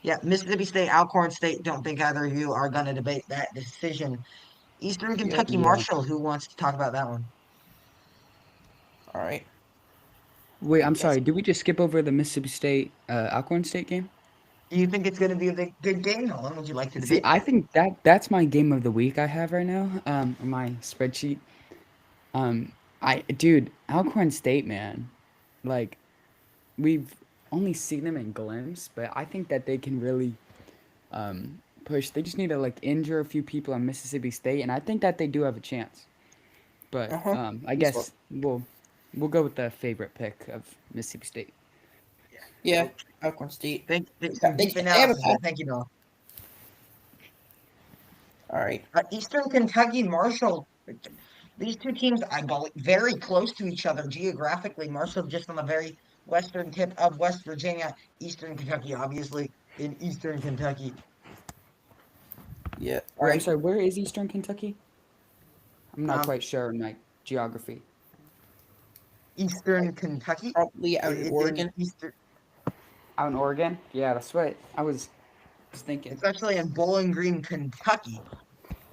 yeah, Mississippi State, Alcorn State. Don't think either of you are going to debate that decision. Eastern Yep. Kentucky Yeah. Marshall. Who wants to talk about that one? All right. Wait, I'm Yes. sorry. Did we just skip over the Mississippi State Alcorn State game? Do you think it's going to be a good game, Nolan? Would you like to See, debate? I think that's my game of the week I have right now. On my spreadsheet. Dude, Alcorn State, man. Like, we've only seen them in glimpse, but I think that they can really push. They just need to like injure a few people on Mississippi State, and I think that they do have a chance. But Uh huh. I This one. guess we'll go with the favorite pick of Mississippi State. Yeah. Oh, Alcorn State. some They deep can. They have a analysis there. path. Thank you, Nolan. All right. Eastern Kentucky Marshall. These two teams, I believe, very close to each other geographically. Marshall just on the very western tip of West Virginia. Eastern Kentucky, obviously, in Eastern Kentucky. Yeah. All Wait, I'm right. sorry. Where is Eastern Kentucky? I'm not Um, quite sure in like geography. Eastern Kentucky. Probably out in It's in Oregon. Eastern. Out in Oregon? Yeah, that's what I was thinking. It's actually in Bowling Green, Kentucky.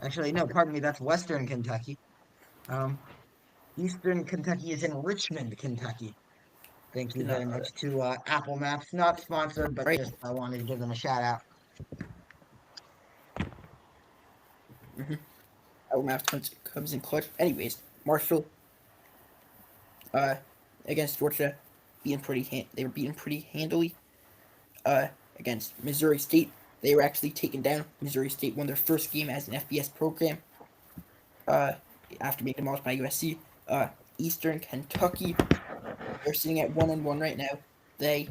Actually, no, pardon me, that's Western Kentucky. Um, Eastern Kentucky is in Richmond, Kentucky. Thank you Did very not know much that. to Apple Maps. Not sponsored, but Right. just I wanted to give them a shout out. Our map comes in clutch. Anyways, Marshall uh, against Georgia, they were beaten pretty handily. Uh, Against Missouri State, they were actually taken down. Missouri State won their first game as an FBS program. Uh, After being demolished by USC. Eastern Kentucky, they're sitting at 1-1 right now. They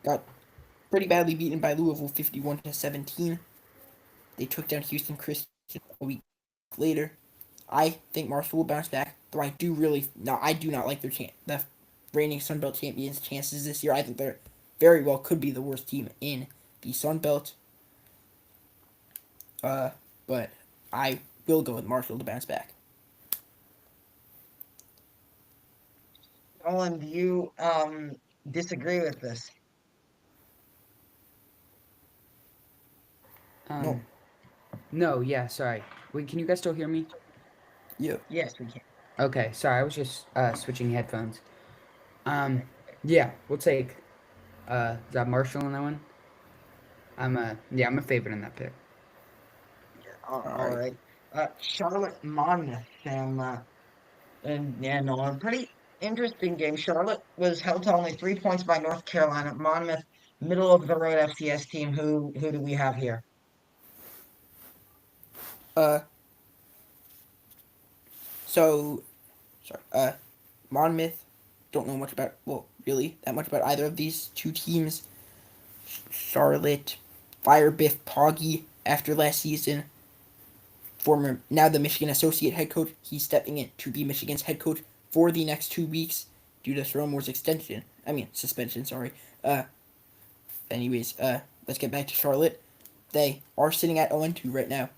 got pretty badly beaten by Louisville, 51-17. They took down Houston Christian a week later. I think Marshall will bounce back, though I do not like the reigning Sun Belt champions' chances this year. I think they're very well could be the worst team in the Sun Belt. Uh, but I will go with Marshall to bounce back. Nolan, do you disagree with this? No, Um, no, yeah, sorry. Wait, can you guys still hear me? yeah. Yes, we can. Okay, sorry, I was just switching headphones. Um, yeah, we'll take is that Marshall in that one? I'm a favorite in that pick. All All right. right. Charlotte Monmouth, Sam, and yeah, no, a pretty interesting game. Charlotte was held to only 3 points by North Carolina. Monmouth, middle of the road FCS team. Who do we have here? Uh, so sorry. Monmouth. Don't know much about really that much about either of these two teams. Charlotte, fire Biff Poggy after last season. Former now the Michigan associate head coach. He's stepping in to be Michigan's head coach for the next 2 weeks due to Sherrone Moore's extension. I mean suspension. Sorry. Uh. Anyways. Let's get back to Charlotte. They are sitting at 0-2 right now.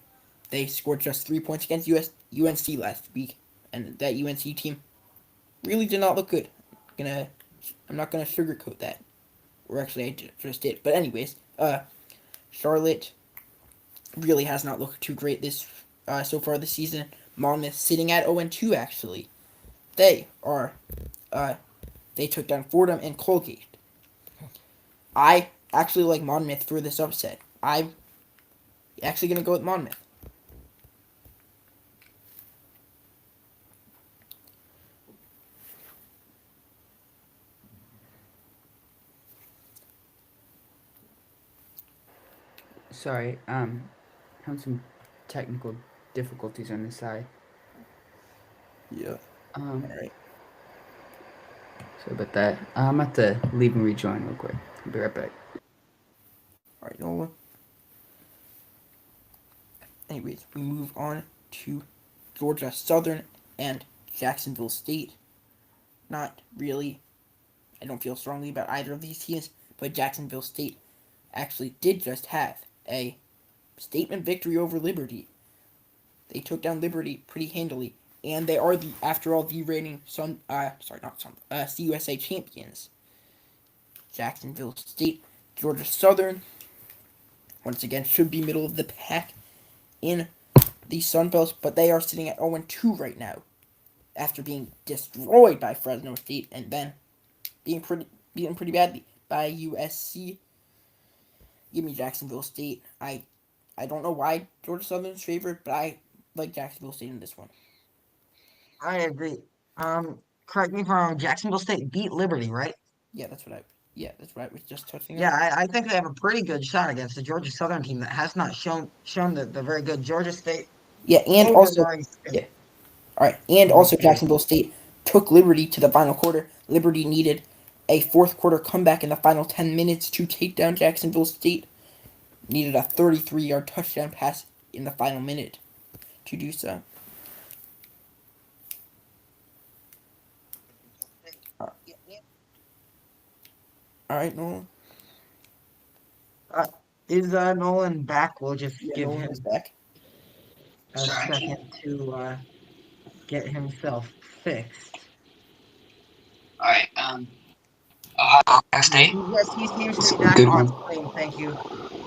They scored just 3 points against UNC last week, and that UNC team really did not look good. Gonna I'm not gonna sugarcoat that. Or actually, I just did. But anyways, Charlotte really has not looked too great this so far this season. Monmouth sitting at 0-2 actually. They are uh, they took down Fordham and Colgate. I actually like Monmouth for this upset. I'm actually gonna go with Monmouth. Sorry, having some technical difficulties on this side. Yeah. Um, All right. sorry about that. I'm about to leave and rejoin real quick. I'll be right back. All right, Nolan. Anyways, we move on to Georgia Southern and Jacksonville State. Not really. I don't feel strongly about either of these teams, but Jacksonville State actually did just have a statement victory over Liberty. They took down Liberty pretty handily, and they are after all the reigning CUSA champions. Jacksonville State, Georgia Southern, once again should be middle of the pack in the Sun Belt, but they are sitting at 0-2 right now after being destroyed by Fresno State and then being beaten pretty badly by USC. Give me Jacksonville State. I don't know why Georgia Southern's favored, but I like Jacksonville State in this one. I agree. Correct me if I'm wrong. Jacksonville State beat Liberty, right? Yeah, that's what I was just touching Yeah, on. I think they have a pretty good shot against the Georgia Southern team that has not shown the very good Georgia State Yeah, and over also Murray State. yeah, all right, and Murray also State. Jacksonville State took Liberty to the final quarter. Liberty needed a fourth quarter comeback in the final 10 minutes to take down Jacksonville State. Needed a 33-yard touchdown pass in the final minute to do so. Uh, All right, Nolan. Uh, is Nolan back? We'll just Yeah, give Nolan is him back. a second to get himself fixed. All right. Ohio State. Yes, he seems to It's be a back good on one. screen. Thank you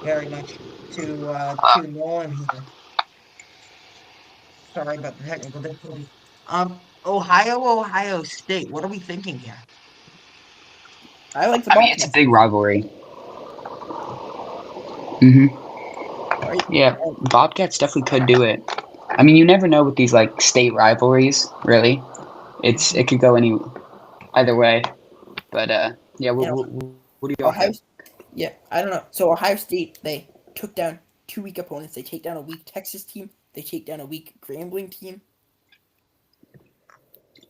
very much Uh, to Nolan here. Sorry about the technical difficulties. Ohio State. What are we thinking here? I like the I mean, it's a Bobcats. big rivalry. Hmm. All right. Yeah, Bobcats definitely could do it. I mean, you never know with these like state rivalries. Really, it could go any either way. But yeah. And What do y'all think? Ohio, yeah, I don't know. So Ohio State, they took down 2 weak opponents. They take down a weak Texas team. They take down a weak Grambling team.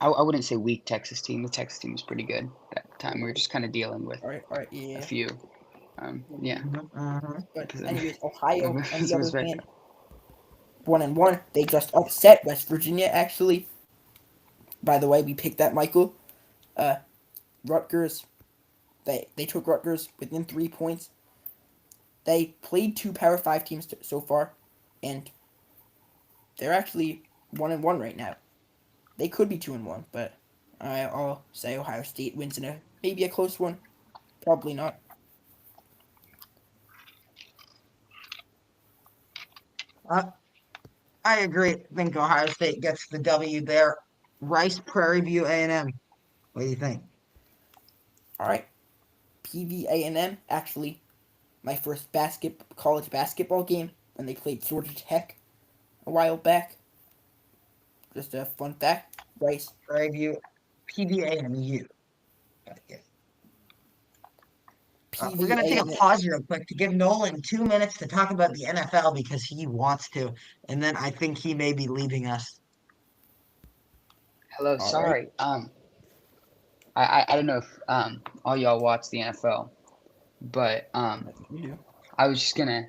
I wouldn't say weak Texas team. The Texas team was pretty good that time. We were just kind of dealing with All right, a yeah. few. Yeah. Mhm, mhm. But anyways, Ohio, on the It was other very hand, 1-1. They just upset West Virginia. Actually, by the way, we picked that Michael. Uh, Rutgers. They took Rutgers within 3 points. They played two Power Five teams so far, and they're actually 1-1 right now. They could be 2-1, but I'll say Ohio State wins in a maybe a close one. Probably not. Uh, I agree. I think Ohio State gets the W there. Rice Prairie View A&M. What do you think? All right, PVA&M actually my first college basketball game when they played Georgia Tech a while back. Just a fun fact. Rice Prairie View, PBAMU. Yeah. We're going to take a PVA&M. pause real quick to give Nolan 2 minutes to talk about the NFL because he wants to, and then I think he may be leaving us. Hello. All right, Sorry. I don't know if all y'all watch the NFL, but we do. I was just gonna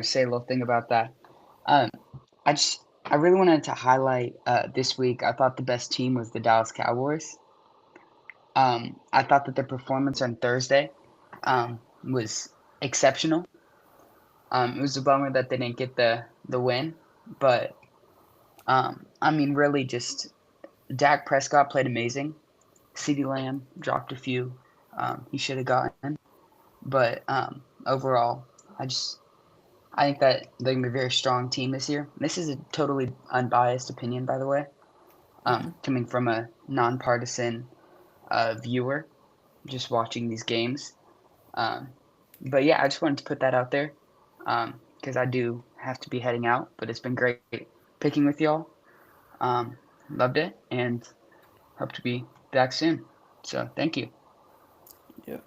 say a little thing about that. Um, I really wanted to highlight this week. I thought the best team was the Dallas Cowboys. I thought that their performance on Thursday was exceptional. It was a bummer that they didn't get the win, but I mean, really, just Dak Prescott played amazing. CeeDee Lamb dropped a few he should have gotten, but overall, I think that they're gonna be a very strong team this year. This is a totally unbiased opinion, by the way, Mm-hmm. coming from a nonpartisan viewer, just watching these games. Um, but yeah, I just wanted to put that out there because I do have to be heading out. But it's been great picking with y'all. Um, Loved it and hope to be back soon. So thank you. Yeah.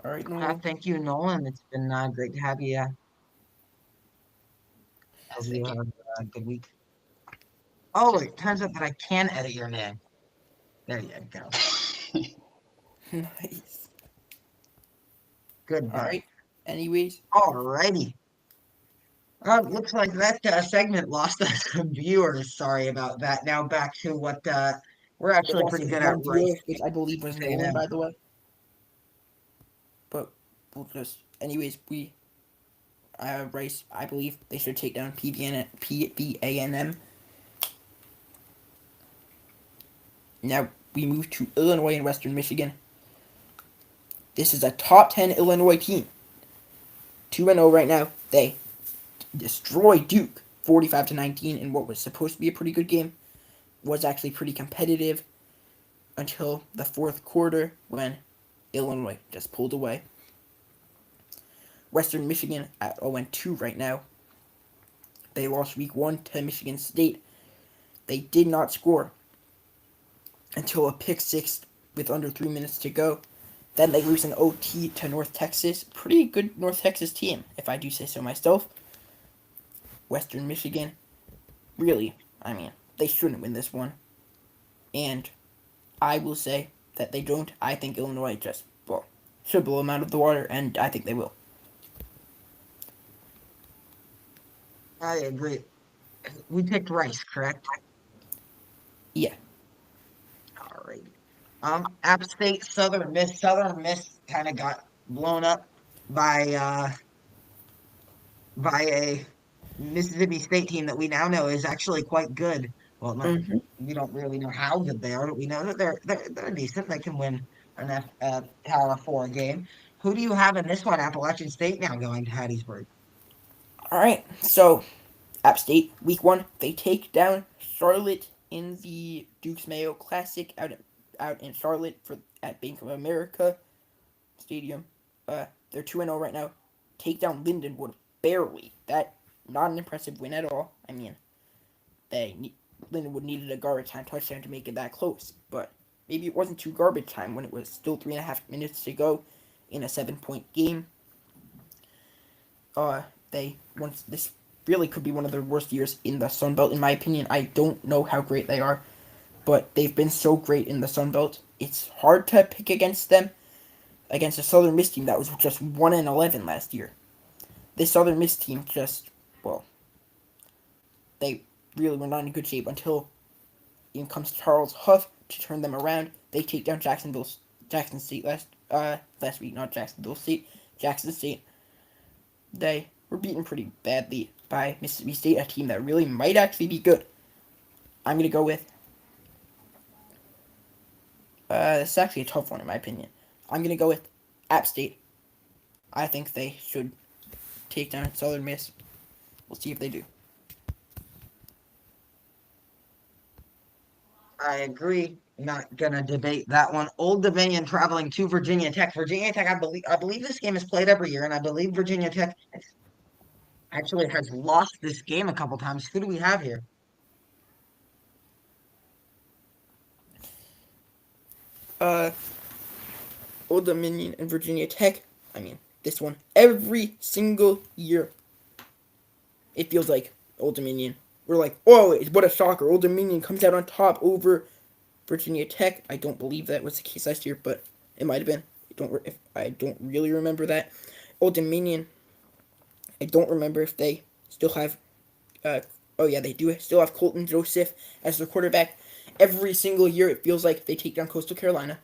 All right, Nolan. Thank you, Nolan. It's been great to have you. Hope Yes, you thank you. have a good week. Oh, it turns out that I can edit your name. There you go. Nice. Good All buddy. right. Anyways, Alrighty. Looks like that segment lost us some viewers. Sorry about that. Now back to what we're we actually lost pretty just good at, one right? viewer, which I believe was Nolan, A&M. by the way. But we'll just, anyways, we Rice. I believe they should take down PVA&M. Now we move to Illinois and Western Michigan. This is a top 10 Illinois team. 2-0 right now. They destroyed Duke 45-19 in what was supposed to be a pretty good game. Was actually pretty competitive until the fourth quarter when Illinois just pulled away. Western Michigan at 0-2 right now. They lost week 1 to Michigan State. They did not score until a pick six with under 3 minutes to go. Then they lose an OT to North Texas. Pretty good North Texas team, if I do say so myself. Western Michigan, really, I mean, they shouldn't win this one. And I will say that they don't. I think Illinois just, well, should blow them out of the water, and I think they will. I agree. We picked Rice, correct? Yeah. Alrighty. App State, Southern Miss. Southern Miss kind of got blown up by a Mississippi State team that we now know is actually quite good. Well, not Mm-hmm. we don't really know how good they are, but we know that they're decent. They can win Power Four game. Who do you have in this one? Appalachian State now going to Hattiesburg. All right, so App State, week one, they take down Charlotte in the Dukes Mayo Classic out in Charlotte for at Bank of America Stadium. They're 2-0 right now. Take down Lindenwood barely. That not an impressive win at all. I mean, Lindenwood needed a garbage time touchdown to make it that close, but maybe it wasn't too garbage time when it was still 3.5 minutes to go in a 7-point game. They once this really could be one of their worst years in the Sun Belt, in my opinion. I don't know how great they are, but they've been so great in the Sun Belt. It's hard to pick against them, against a Southern Miss team that was just 1-11 last year. This Southern Miss team just, well, they really were not in good shape until in comes Charles Huff to turn them around. They take down Jackson State last week, not Jacksonville State, Jackson State. They were beaten pretty badly by Mississippi State, a team that really might actually be good. I'm gonna go with. It's actually a tough one in my opinion. I'm gonna go with App State. I think they should take down Southern Miss. We'll see if they do. I agree. Not gonna debate that one. Old Dominion traveling to Virginia Tech. Virginia Tech, I believe this game is played every year, and I believe Virginia Tech actually has lost this game a couple times. Who do we have here? Uh, Old Dominion and Virginia Tech. I mean, this one every single year. It feels like Old Dominion. We're like, oh, what a shocker! Old Dominion comes out on top over Virginia Tech. I don't believe that was the case last year, but it might have been. I don't really remember that. Old Dominion. I don't remember if they still have. Oh yeah, they do still have Colton Joseph as their quarterback. Every single year, it feels like they take down Coastal Carolina.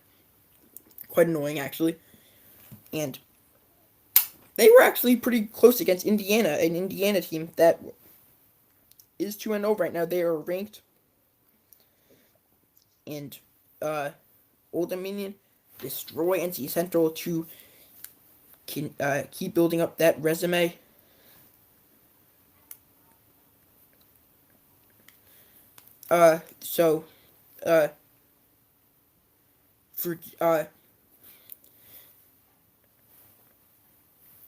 Quite annoying, actually. And they were actually pretty close against Indiana, an Indiana team that is 2-0 right now. They are ranked. And Old Dominion destroy NC Central to keep building up that resume. So, uh, for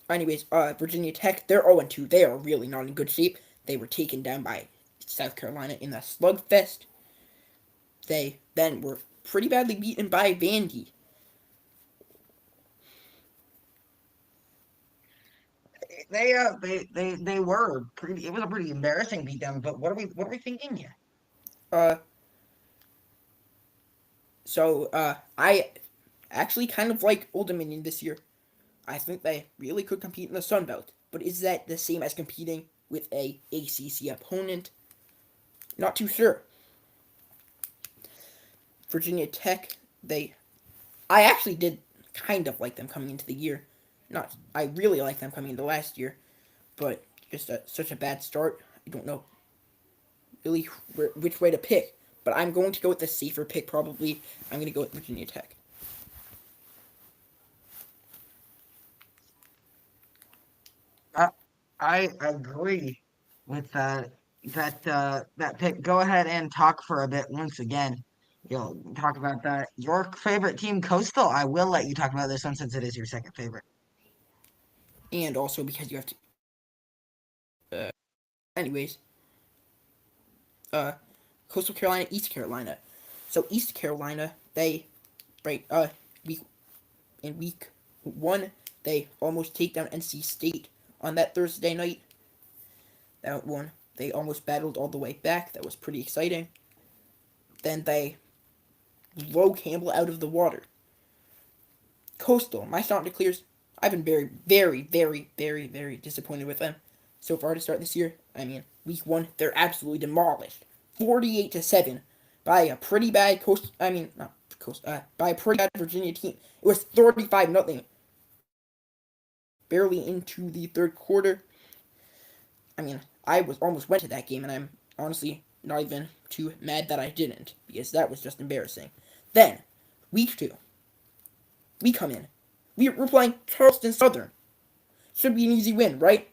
anyways, Virginia Tech, they're 0-2. They are really not in good shape. They were taken down by South Carolina in a slugfest. They then were pretty badly beaten by Vandy. They were pretty. It was a pretty embarrassing beatdown. But what are we thinking here? Uh, I actually kind of like Old Dominion this year. I think they really could compete in the Sun Belt. But is that the same as competing with a ACC opponent? Not too sure. Virginia Tech, I actually did kind of like them coming into the year. Not, I really like them coming into last year, but just such a bad start. I don't know really which way to pick, but I'm going to go with the safer pick probably. I'm going to go with Virginia Tech. I I agree with that pick. Go ahead and talk for a bit once again. You'll talk about that. Your favorite team, Coastal. I will let you talk about this one since it is your second favorite. And also because you have to. Anyways, uh, Coastal Carolina, East Carolina. So East Carolina, they right week in week one they almost take down NC State on that Thursday night. That one they almost battled all the way back. That was pretty exciting. Then they blow Campbell out of the water. Coastal, my Chanticleers, I've been very, very, very, very, very disappointed with them so far to start this year. I mean, week one, they're absolutely demolished, 48-7, by a pretty bad Coast. I mean, not Coast. By a pretty bad Virginia team. It was 35-0, barely into the third quarter. I mean, I was almost went to that game, and I'm honestly not even too mad that I didn't because that was just embarrassing. Then, week two, We come in. We're playing Charleston Southern. Should be an easy win, right?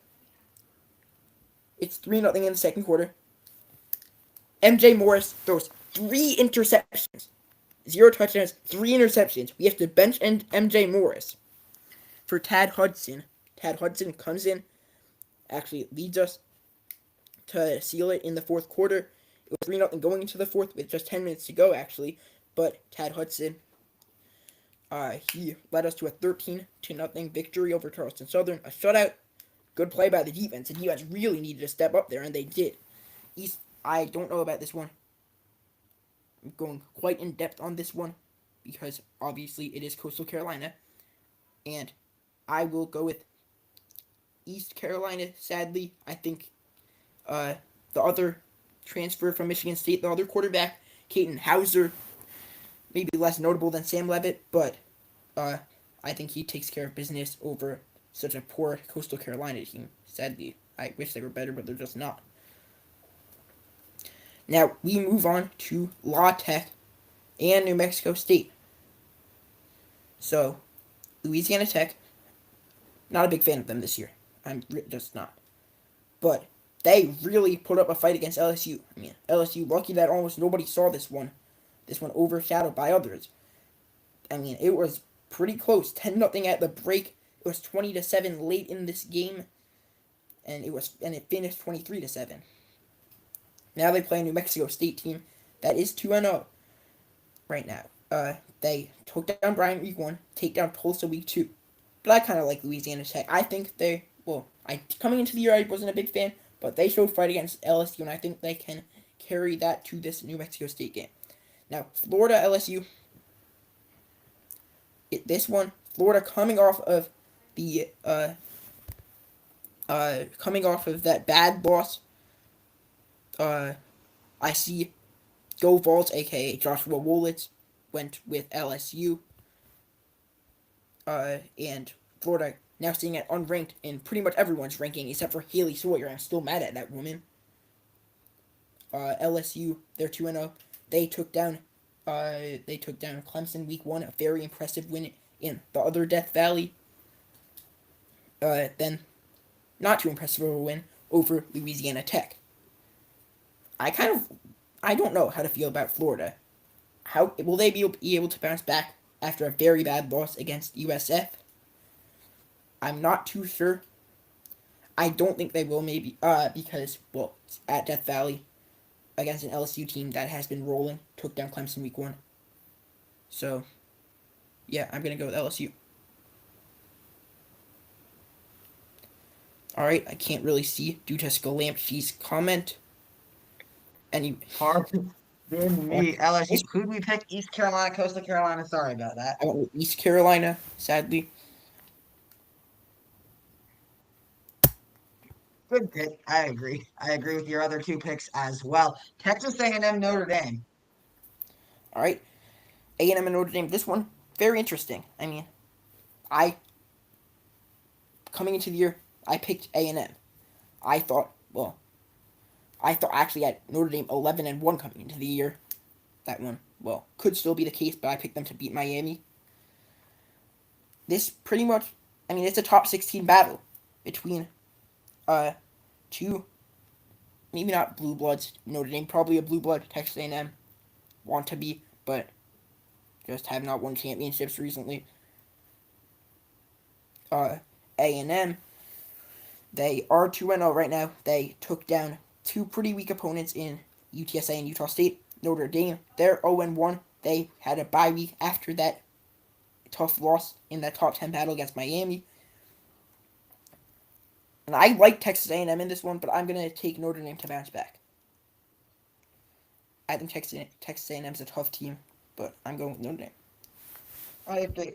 It's 3-0 in the second quarter. MJ Morris throws 3 interceptions. 0 touchdowns, 3 interceptions. We have to bench MJ Morris for Tad Hudson. Tad Hudson comes in, actually leads us to seal it in the fourth quarter. It was 3-0 going into the fourth with just 10 minutes to go, actually. But Tad Hudson, he led us to a 13-0 victory over Charleston Southern. A shutout. Good play by the defense. The defense really needed to step up there, and they did. East, I don't know about this one. I'm going quite in depth on this one because obviously it is Coastal Carolina, and I will go with East Carolina. Sadly, I think the other transfer from Michigan State, the other quarterback, Caden Hauser, maybe less notable than Sam Levitt, but I think he takes care of business over such a poor Coastal Carolina team. Sadly, I wish they were better, but they're just not. Now we move on to La Tech and New Mexico State. So, Louisiana Tech, not a big fan of them this year. I'm just not. But they really put up a fight against LSU. I mean, LSU lucky that almost nobody saw this one. This one overshadowed by others. I mean, it was pretty close. 10-0 at the break. It was 20-7 late in this game, and it finished 23-7. Now they play a New Mexico State team that is 2-0 right now. They took down Bryant week 1, take down Tulsa week 2. But I kind of like Louisiana Tech. I think coming into the year I wasn't a big fan, but they showed fight against LSU, and I think they can carry that to this New Mexico State game. Now, Florida LSU. This one, Florida coming off of that bad loss. I see Go Vols, aka Joshua Wolitz, went with LSU. And Florida now sitting at unranked in pretty much everyone's ranking except for Haley Sawyer. I'm still mad at that woman. LSU, they're 2-0. They took down Clemson week 1, a very impressive win in the other Death Valley. Then, not too impressive of a win over Louisiana Tech. I don't know how to feel about Florida. How will they be able to bounce back after a very bad loss against USF? I'm not too sure. I don't think they will, maybe, because, at Death Valley, against an LSU team that has been rolling, took down Clemson week 1. So, yeah, I'm going to go with LSU. Alright, I can't really see due to Scalampshi's comment. Hard than me. LSU. Who'd we pick? East Carolina, Coastal Carolina. Sorry about that. I went with East Carolina, sadly. Good pick. I agree. I agree with your other two picks as well. Texas A&M, Notre Dame. Alright, A&M and Notre Dame. This one, very interesting. I mean, coming into the year, I picked A&M. I thought actually at Notre Dame 11-1 coming into the year. That one, could still be the case, but I picked them to beat Miami. This pretty much, I mean, it's a top 16 battle between two, maybe not blue bloods. Notre Dame probably a blue blood. Texas A&M want to be, but just have not won championships recently. A&M, they are 2-0 right now. They took down two pretty weak opponents in UTSA and Utah State. Notre Dame, they're 0-1. They had a bye week after that tough loss in that top 10 battle against Miami. And I like Texas A&M in this one, but I'm going to take Notre Dame to bounce back. I think Texas A&M is a tough team, but I'm going with Notre Dame. I think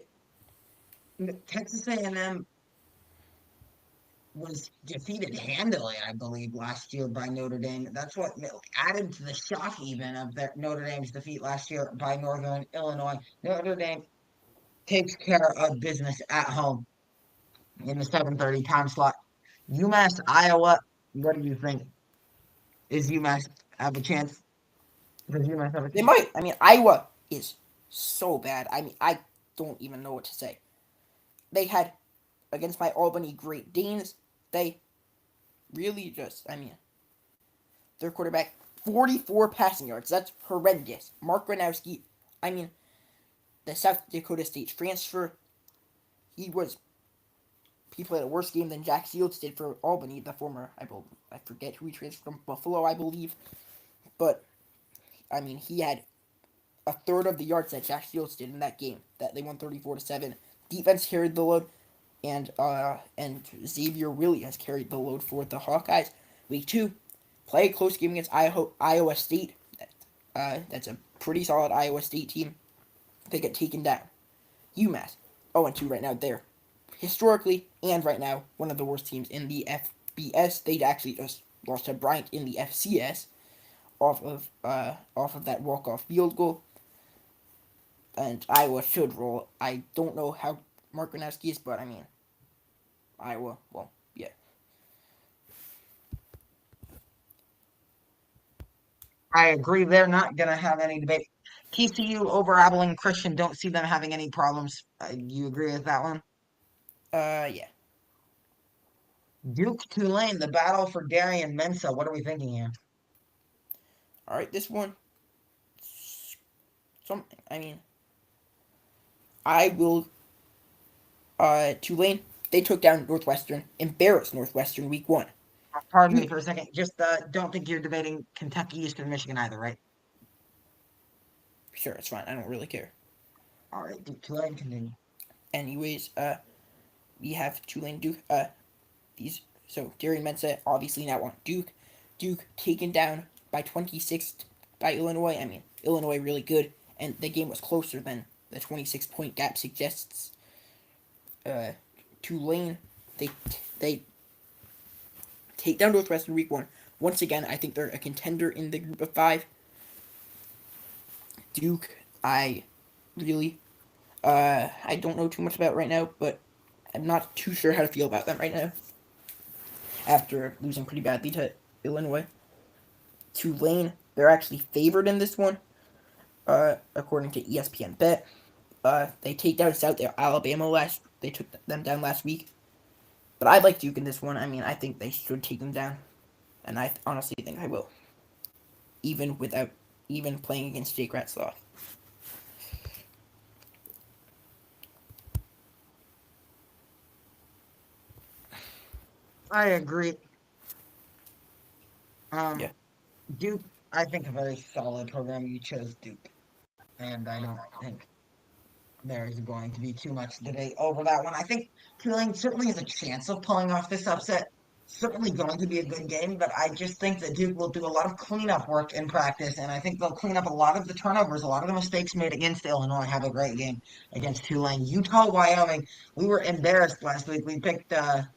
Texas A&M was defeated handily, I believe, last year by Notre Dame. That's what added to the shock even of Notre Dame's defeat last year by Northern Illinois. Notre Dame takes care of business at home in the 7:30 time slot. UMass, Iowa. What do you think? Is UMass have a chance? Does UMass have a They chance? might. I mean, Iowa is so bad. I mean, I don't even know what to say. They had against my Albany Great Danes. They really just, I mean, their quarterback 44 passing yards. That's horrendous. Mark Gronowski, I mean, the South Dakota State transfer, he was he played a worse game than Jack Shields did for Albany, the former, I forget who he transferred from, Buffalo, I believe. But I mean, he had a third of the yards that Jack Shields did in that game. That they won 34-7. Defense carried the load, and Xavier really has carried the load for the Hawkeyes. Week 2, play a close game against Iowa State. That's a pretty solid Iowa State team. They get taken down. UMass 0-2 right now. They're historically and right now one of the worst teams in the FBS. They actually just lost to Bryant in the FCS off of that walk-off field goal. And Iowa should roll. I don't know how Mark Gronowski is, but I mean, Iowa, well, yeah. I agree. They're not going to have any debate. TCU over Abilene Christian. Don't see them having any problems. You agree with that one? Yeah. Duke Tulane, the battle for Darian Mensa. What are we thinking here? All right, this one, something. I mean, I will. Tulane. They took down Northwestern, embarrassed Northwestern week 1. Pardon me for a second. Just don't think you're debating Kentucky, Eastern Michigan either, right? Sure, it's fine. I don't really care. All right, Duke Tulane, continue. Anyways, we have Tulane Duke. These so Darian Mensa obviously now on Duke. Duke taken down by 26 by Illinois. I mean, Illinois really good, and the game was closer than the 26-point gap suggests. Tulane, they take down Northwestern week 1. Once again, I think they're a contender in the group of 5. Duke, I really, I don't know too much about right now, but I'm not too sure how to feel about them right now. After losing pretty badly to Illinois. Tulane, they're actually favored in this one, according to ESPN Bet. They take down South Alabama they took them down last week. But I like Duke in this one. I mean, I think they should take them down. And I honestly think I will. Even playing against Jake Ratzlaff. I agree. Yeah. Duke, I think a very solid program. You chose Duke, and I don't think there's going to be too much debate over that one. I think Tulane certainly has a chance of pulling off this upset. Certainly going to be a good game, but I just think that Duke will do a lot of cleanup work in practice, and I think they'll clean up a lot of the turnovers, a lot of the mistakes made against Illinois. Have a great game against Tulane. Utah, Wyoming. We were embarrassed last week. We picked an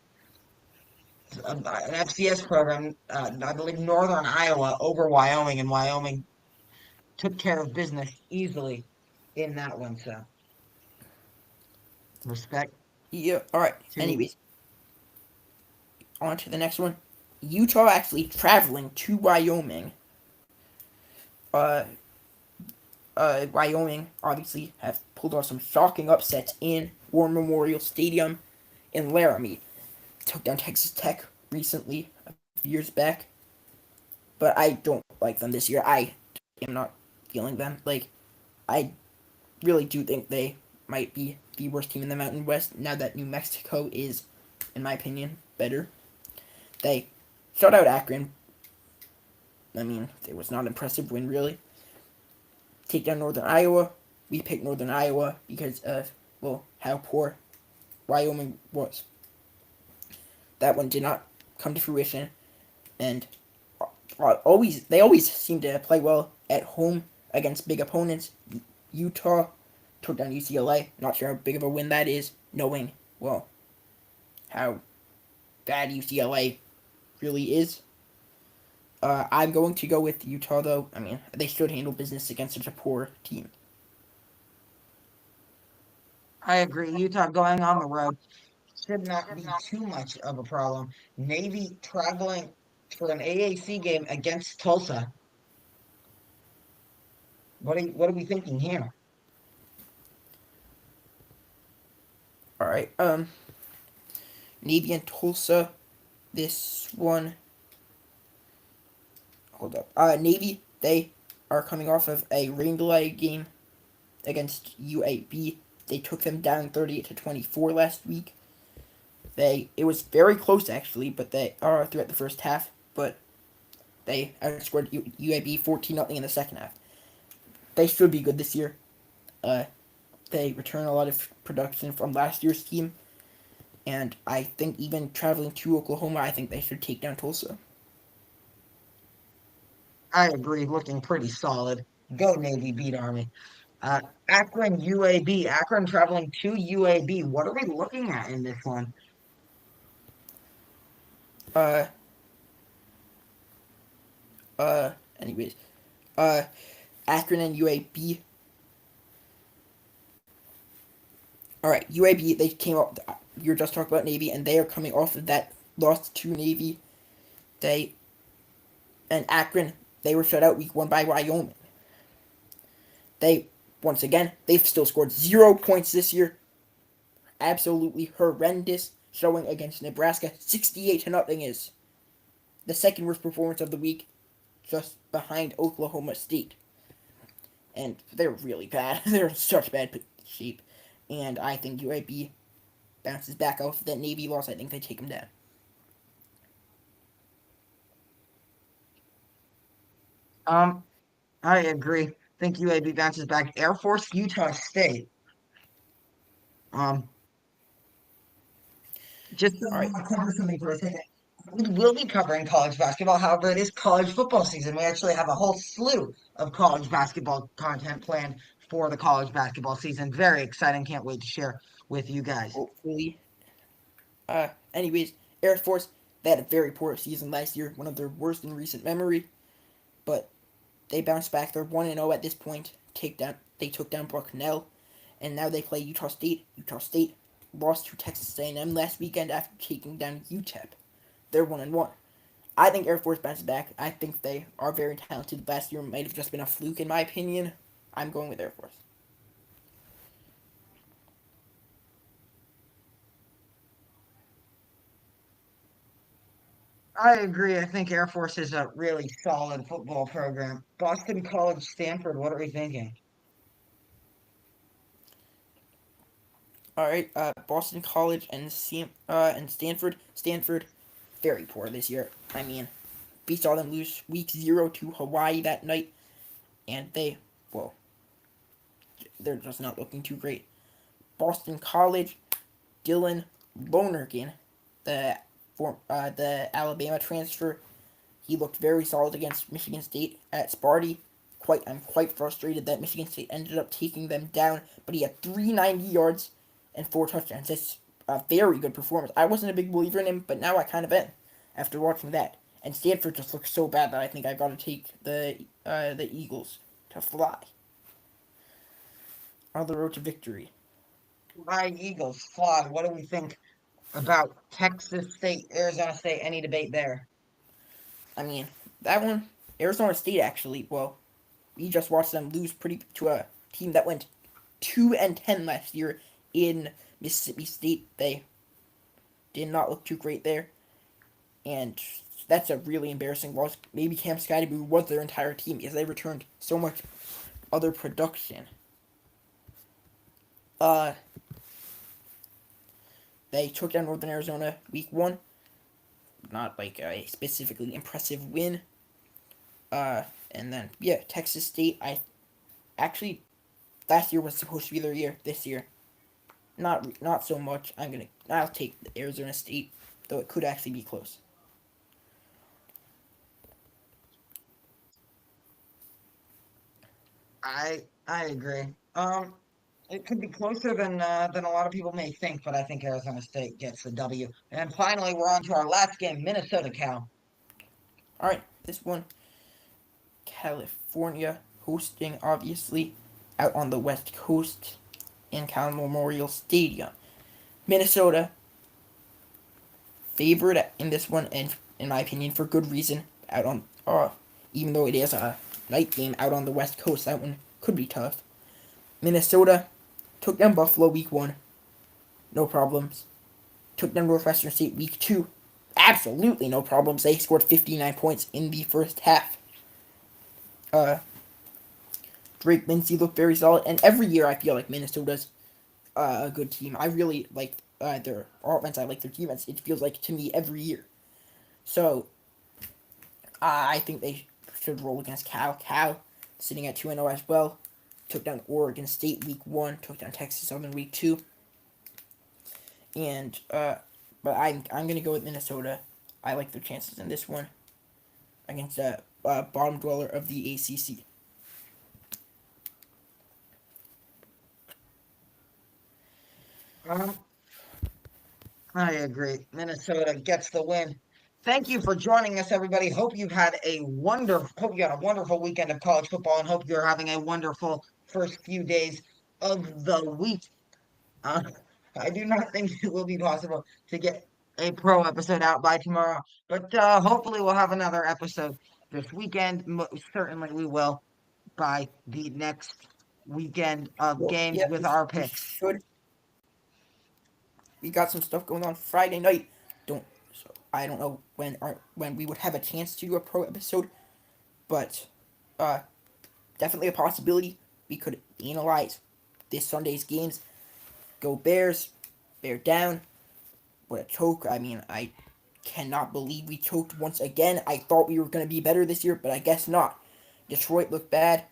FCS program, I believe Northern Iowa over Wyoming, and Wyoming took care of business easily in that one. So respect Yeah. All right. to Anyways, on to the next one. Utah actually traveling to Wyoming. Uh, Wyoming obviously have pulled off some shocking upsets in War Memorial Stadium in Laramie. Took down Texas Tech recently, a few years back. But I don't like them this year. I am not feeling them. Like, I really do think they might be the worst team in the Mountain West now that New Mexico is, in my opinion, better. They shut out Akron. I mean, it was not an impressive win, really. Take down Northern Iowa. We picked Northern Iowa because of, well, how poor Wyoming was. That one did not come to fruition, and they always seem to play well at home against big opponents. Utah took down UCLA. Not sure how big of a win that is, knowing, well, how bad UCLA really is. I'm going to go with Utah, though. I mean, they should handle business against such a poor team. I agree. Utah going on the road should not be too much of a problem. Navy traveling for an AAC game against Tulsa. What are we thinking here? All right. Navy and Tulsa. This one. Hold up. Navy. They are coming off of a rain delay game against UAB. They took them down 38-24 last week. It was very close actually, but they are throughout the first half, but they outscored UAB 14-0 in the second half. They should be good this year. Uh, they return a lot of production from last year's team, and I think even traveling to Oklahoma, I think they should take down Tulsa. I agree, looking pretty solid. Go Navy, beat Army. Uh, Akron UAB. Akron traveling to UAB. What are we looking at in this one? Uh, Anyways, uh, Akron and UAB. All right, UAB. They came up. You're just talking about Navy, and they are coming off of that loss to Navy. They and Akron. They were shut out week 1 by Wyoming. They once again they've still scored 0 points this year. Absolutely horrendous showing against Nebraska. 68-0 is the second worst performance of the week, just behind Oklahoma State. And they're really bad. They're in such bad shape. And I think UAB bounces back off that Navy loss. I think they take them down. Um, I agree. Think UAB bounces back. Air Force, Utah State. Um, just to All right. cover something for a second. We will be covering college basketball. However, it is college football season. We actually have a whole slew of college basketball content planned for the college basketball season. Very exciting. Can't wait to share with you guys. Hopefully. Anyways, Air Force, they had a very poor season last year, one of their worst in recent memory. But they bounced back. They're 1-0 at this point. They took down Bucknell, and now they play Utah State. Utah State lost to Texas A&M last weekend after taking down UTEP. They're 1-1. I think Air Force bounces back. I think they are very talented. Last year might have just been a fluke, in my opinion. I'm going with Air Force. I agree. I think Air Force is a really solid football program. Boston College, Stanford. What are we thinking? All right, Boston College and Stanford. Stanford, very poor this year. I mean, we saw them lose week 0 to Hawaii that night, and well, they're just not looking too great. Boston College, Dylan Lonergan, the Alabama transfer, he looked very solid against Michigan State at Sparty. I'm quite frustrated that Michigan State ended up taking them down, but he had 390 yards and 4 touchdowns. That's a very good performance. I wasn't a big believer in him, but now I kind of am after watching that. And Stanford just looks so bad that I think I've got to take the Eagles to fly on the road to victory. My Eagles fly. What do we think about Texas State, Arizona State? Any debate there? I mean, that one, Arizona State actually. Well, we just watched them lose pretty to a team that went 2-10 last year in Mississippi State. They did not look too great there, and that's a really embarrassing loss. Maybe Cam Skydeboo was their entire team because they returned so much other production. Uh, they took down Northern Arizona week 1. Not like a specifically impressive win. And then yeah, Texas State. I actually last year was supposed to be their year. This year, not so much. I'll take the Arizona State, though it could actually be close. I agree. It could be closer than a lot of people may think, but I think Arizona State gets the W. And finally, we're on to our last game, Minnesota Cal. All right, this one, California hosting obviously out on the West Coast in Cal Memorial Stadium. Minnesota favored in this one, and in my opinion, for good reason. Out on even though it is a night game out on the West Coast, that one could be tough. Minnesota took down Buffalo week 1. no problems. Took down Northwestern State week 2, absolutely no problems. They scored 59 points in the first half. Uh, Drake Lindsay looked very solid, and every year I feel like Minnesota's a good team. I really like their offense. I like their defense. It feels like to me every year. So I think they should roll against Cal. Cal sitting at 2-0 as well. Took down Oregon State week 1. Took down Texas Southern week 2. And but I'm gonna go with Minnesota. I like their chances in this one against the bottom dweller of the ACC. Um, I agree. Minnesota gets the win. Thank you for joining us, everybody. Hope you had a wonderful weekend of college football, and hope you're having a wonderful first few days of the week. Uh, I do not think it will be possible to get a pro episode out by tomorrow, but hopefully we'll have another episode this weekend. Certainly we will by the next weekend of Well, games yeah, with our we picks. should. We got some stuff going on Friday night. Don't so I don't know when we would have a chance to do a pro episode, but uh, definitely a possibility. We could analyze this Sunday's games. Go Bears, bear down. What a choke! I mean, I cannot believe we choked once again. I thought we were going to be better this year, but I guess not. Detroit looked bad.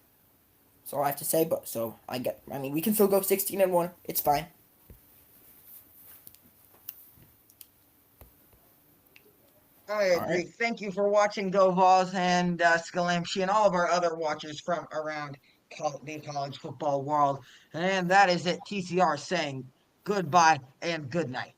That's all I have to say. But so I mean, we can still go 16-1. It's fine. I All agree. right. Thank you for watching Go Vols and Scalamshi and all of our other watchers from around the college football world. And that is it. TCR saying goodbye and good night.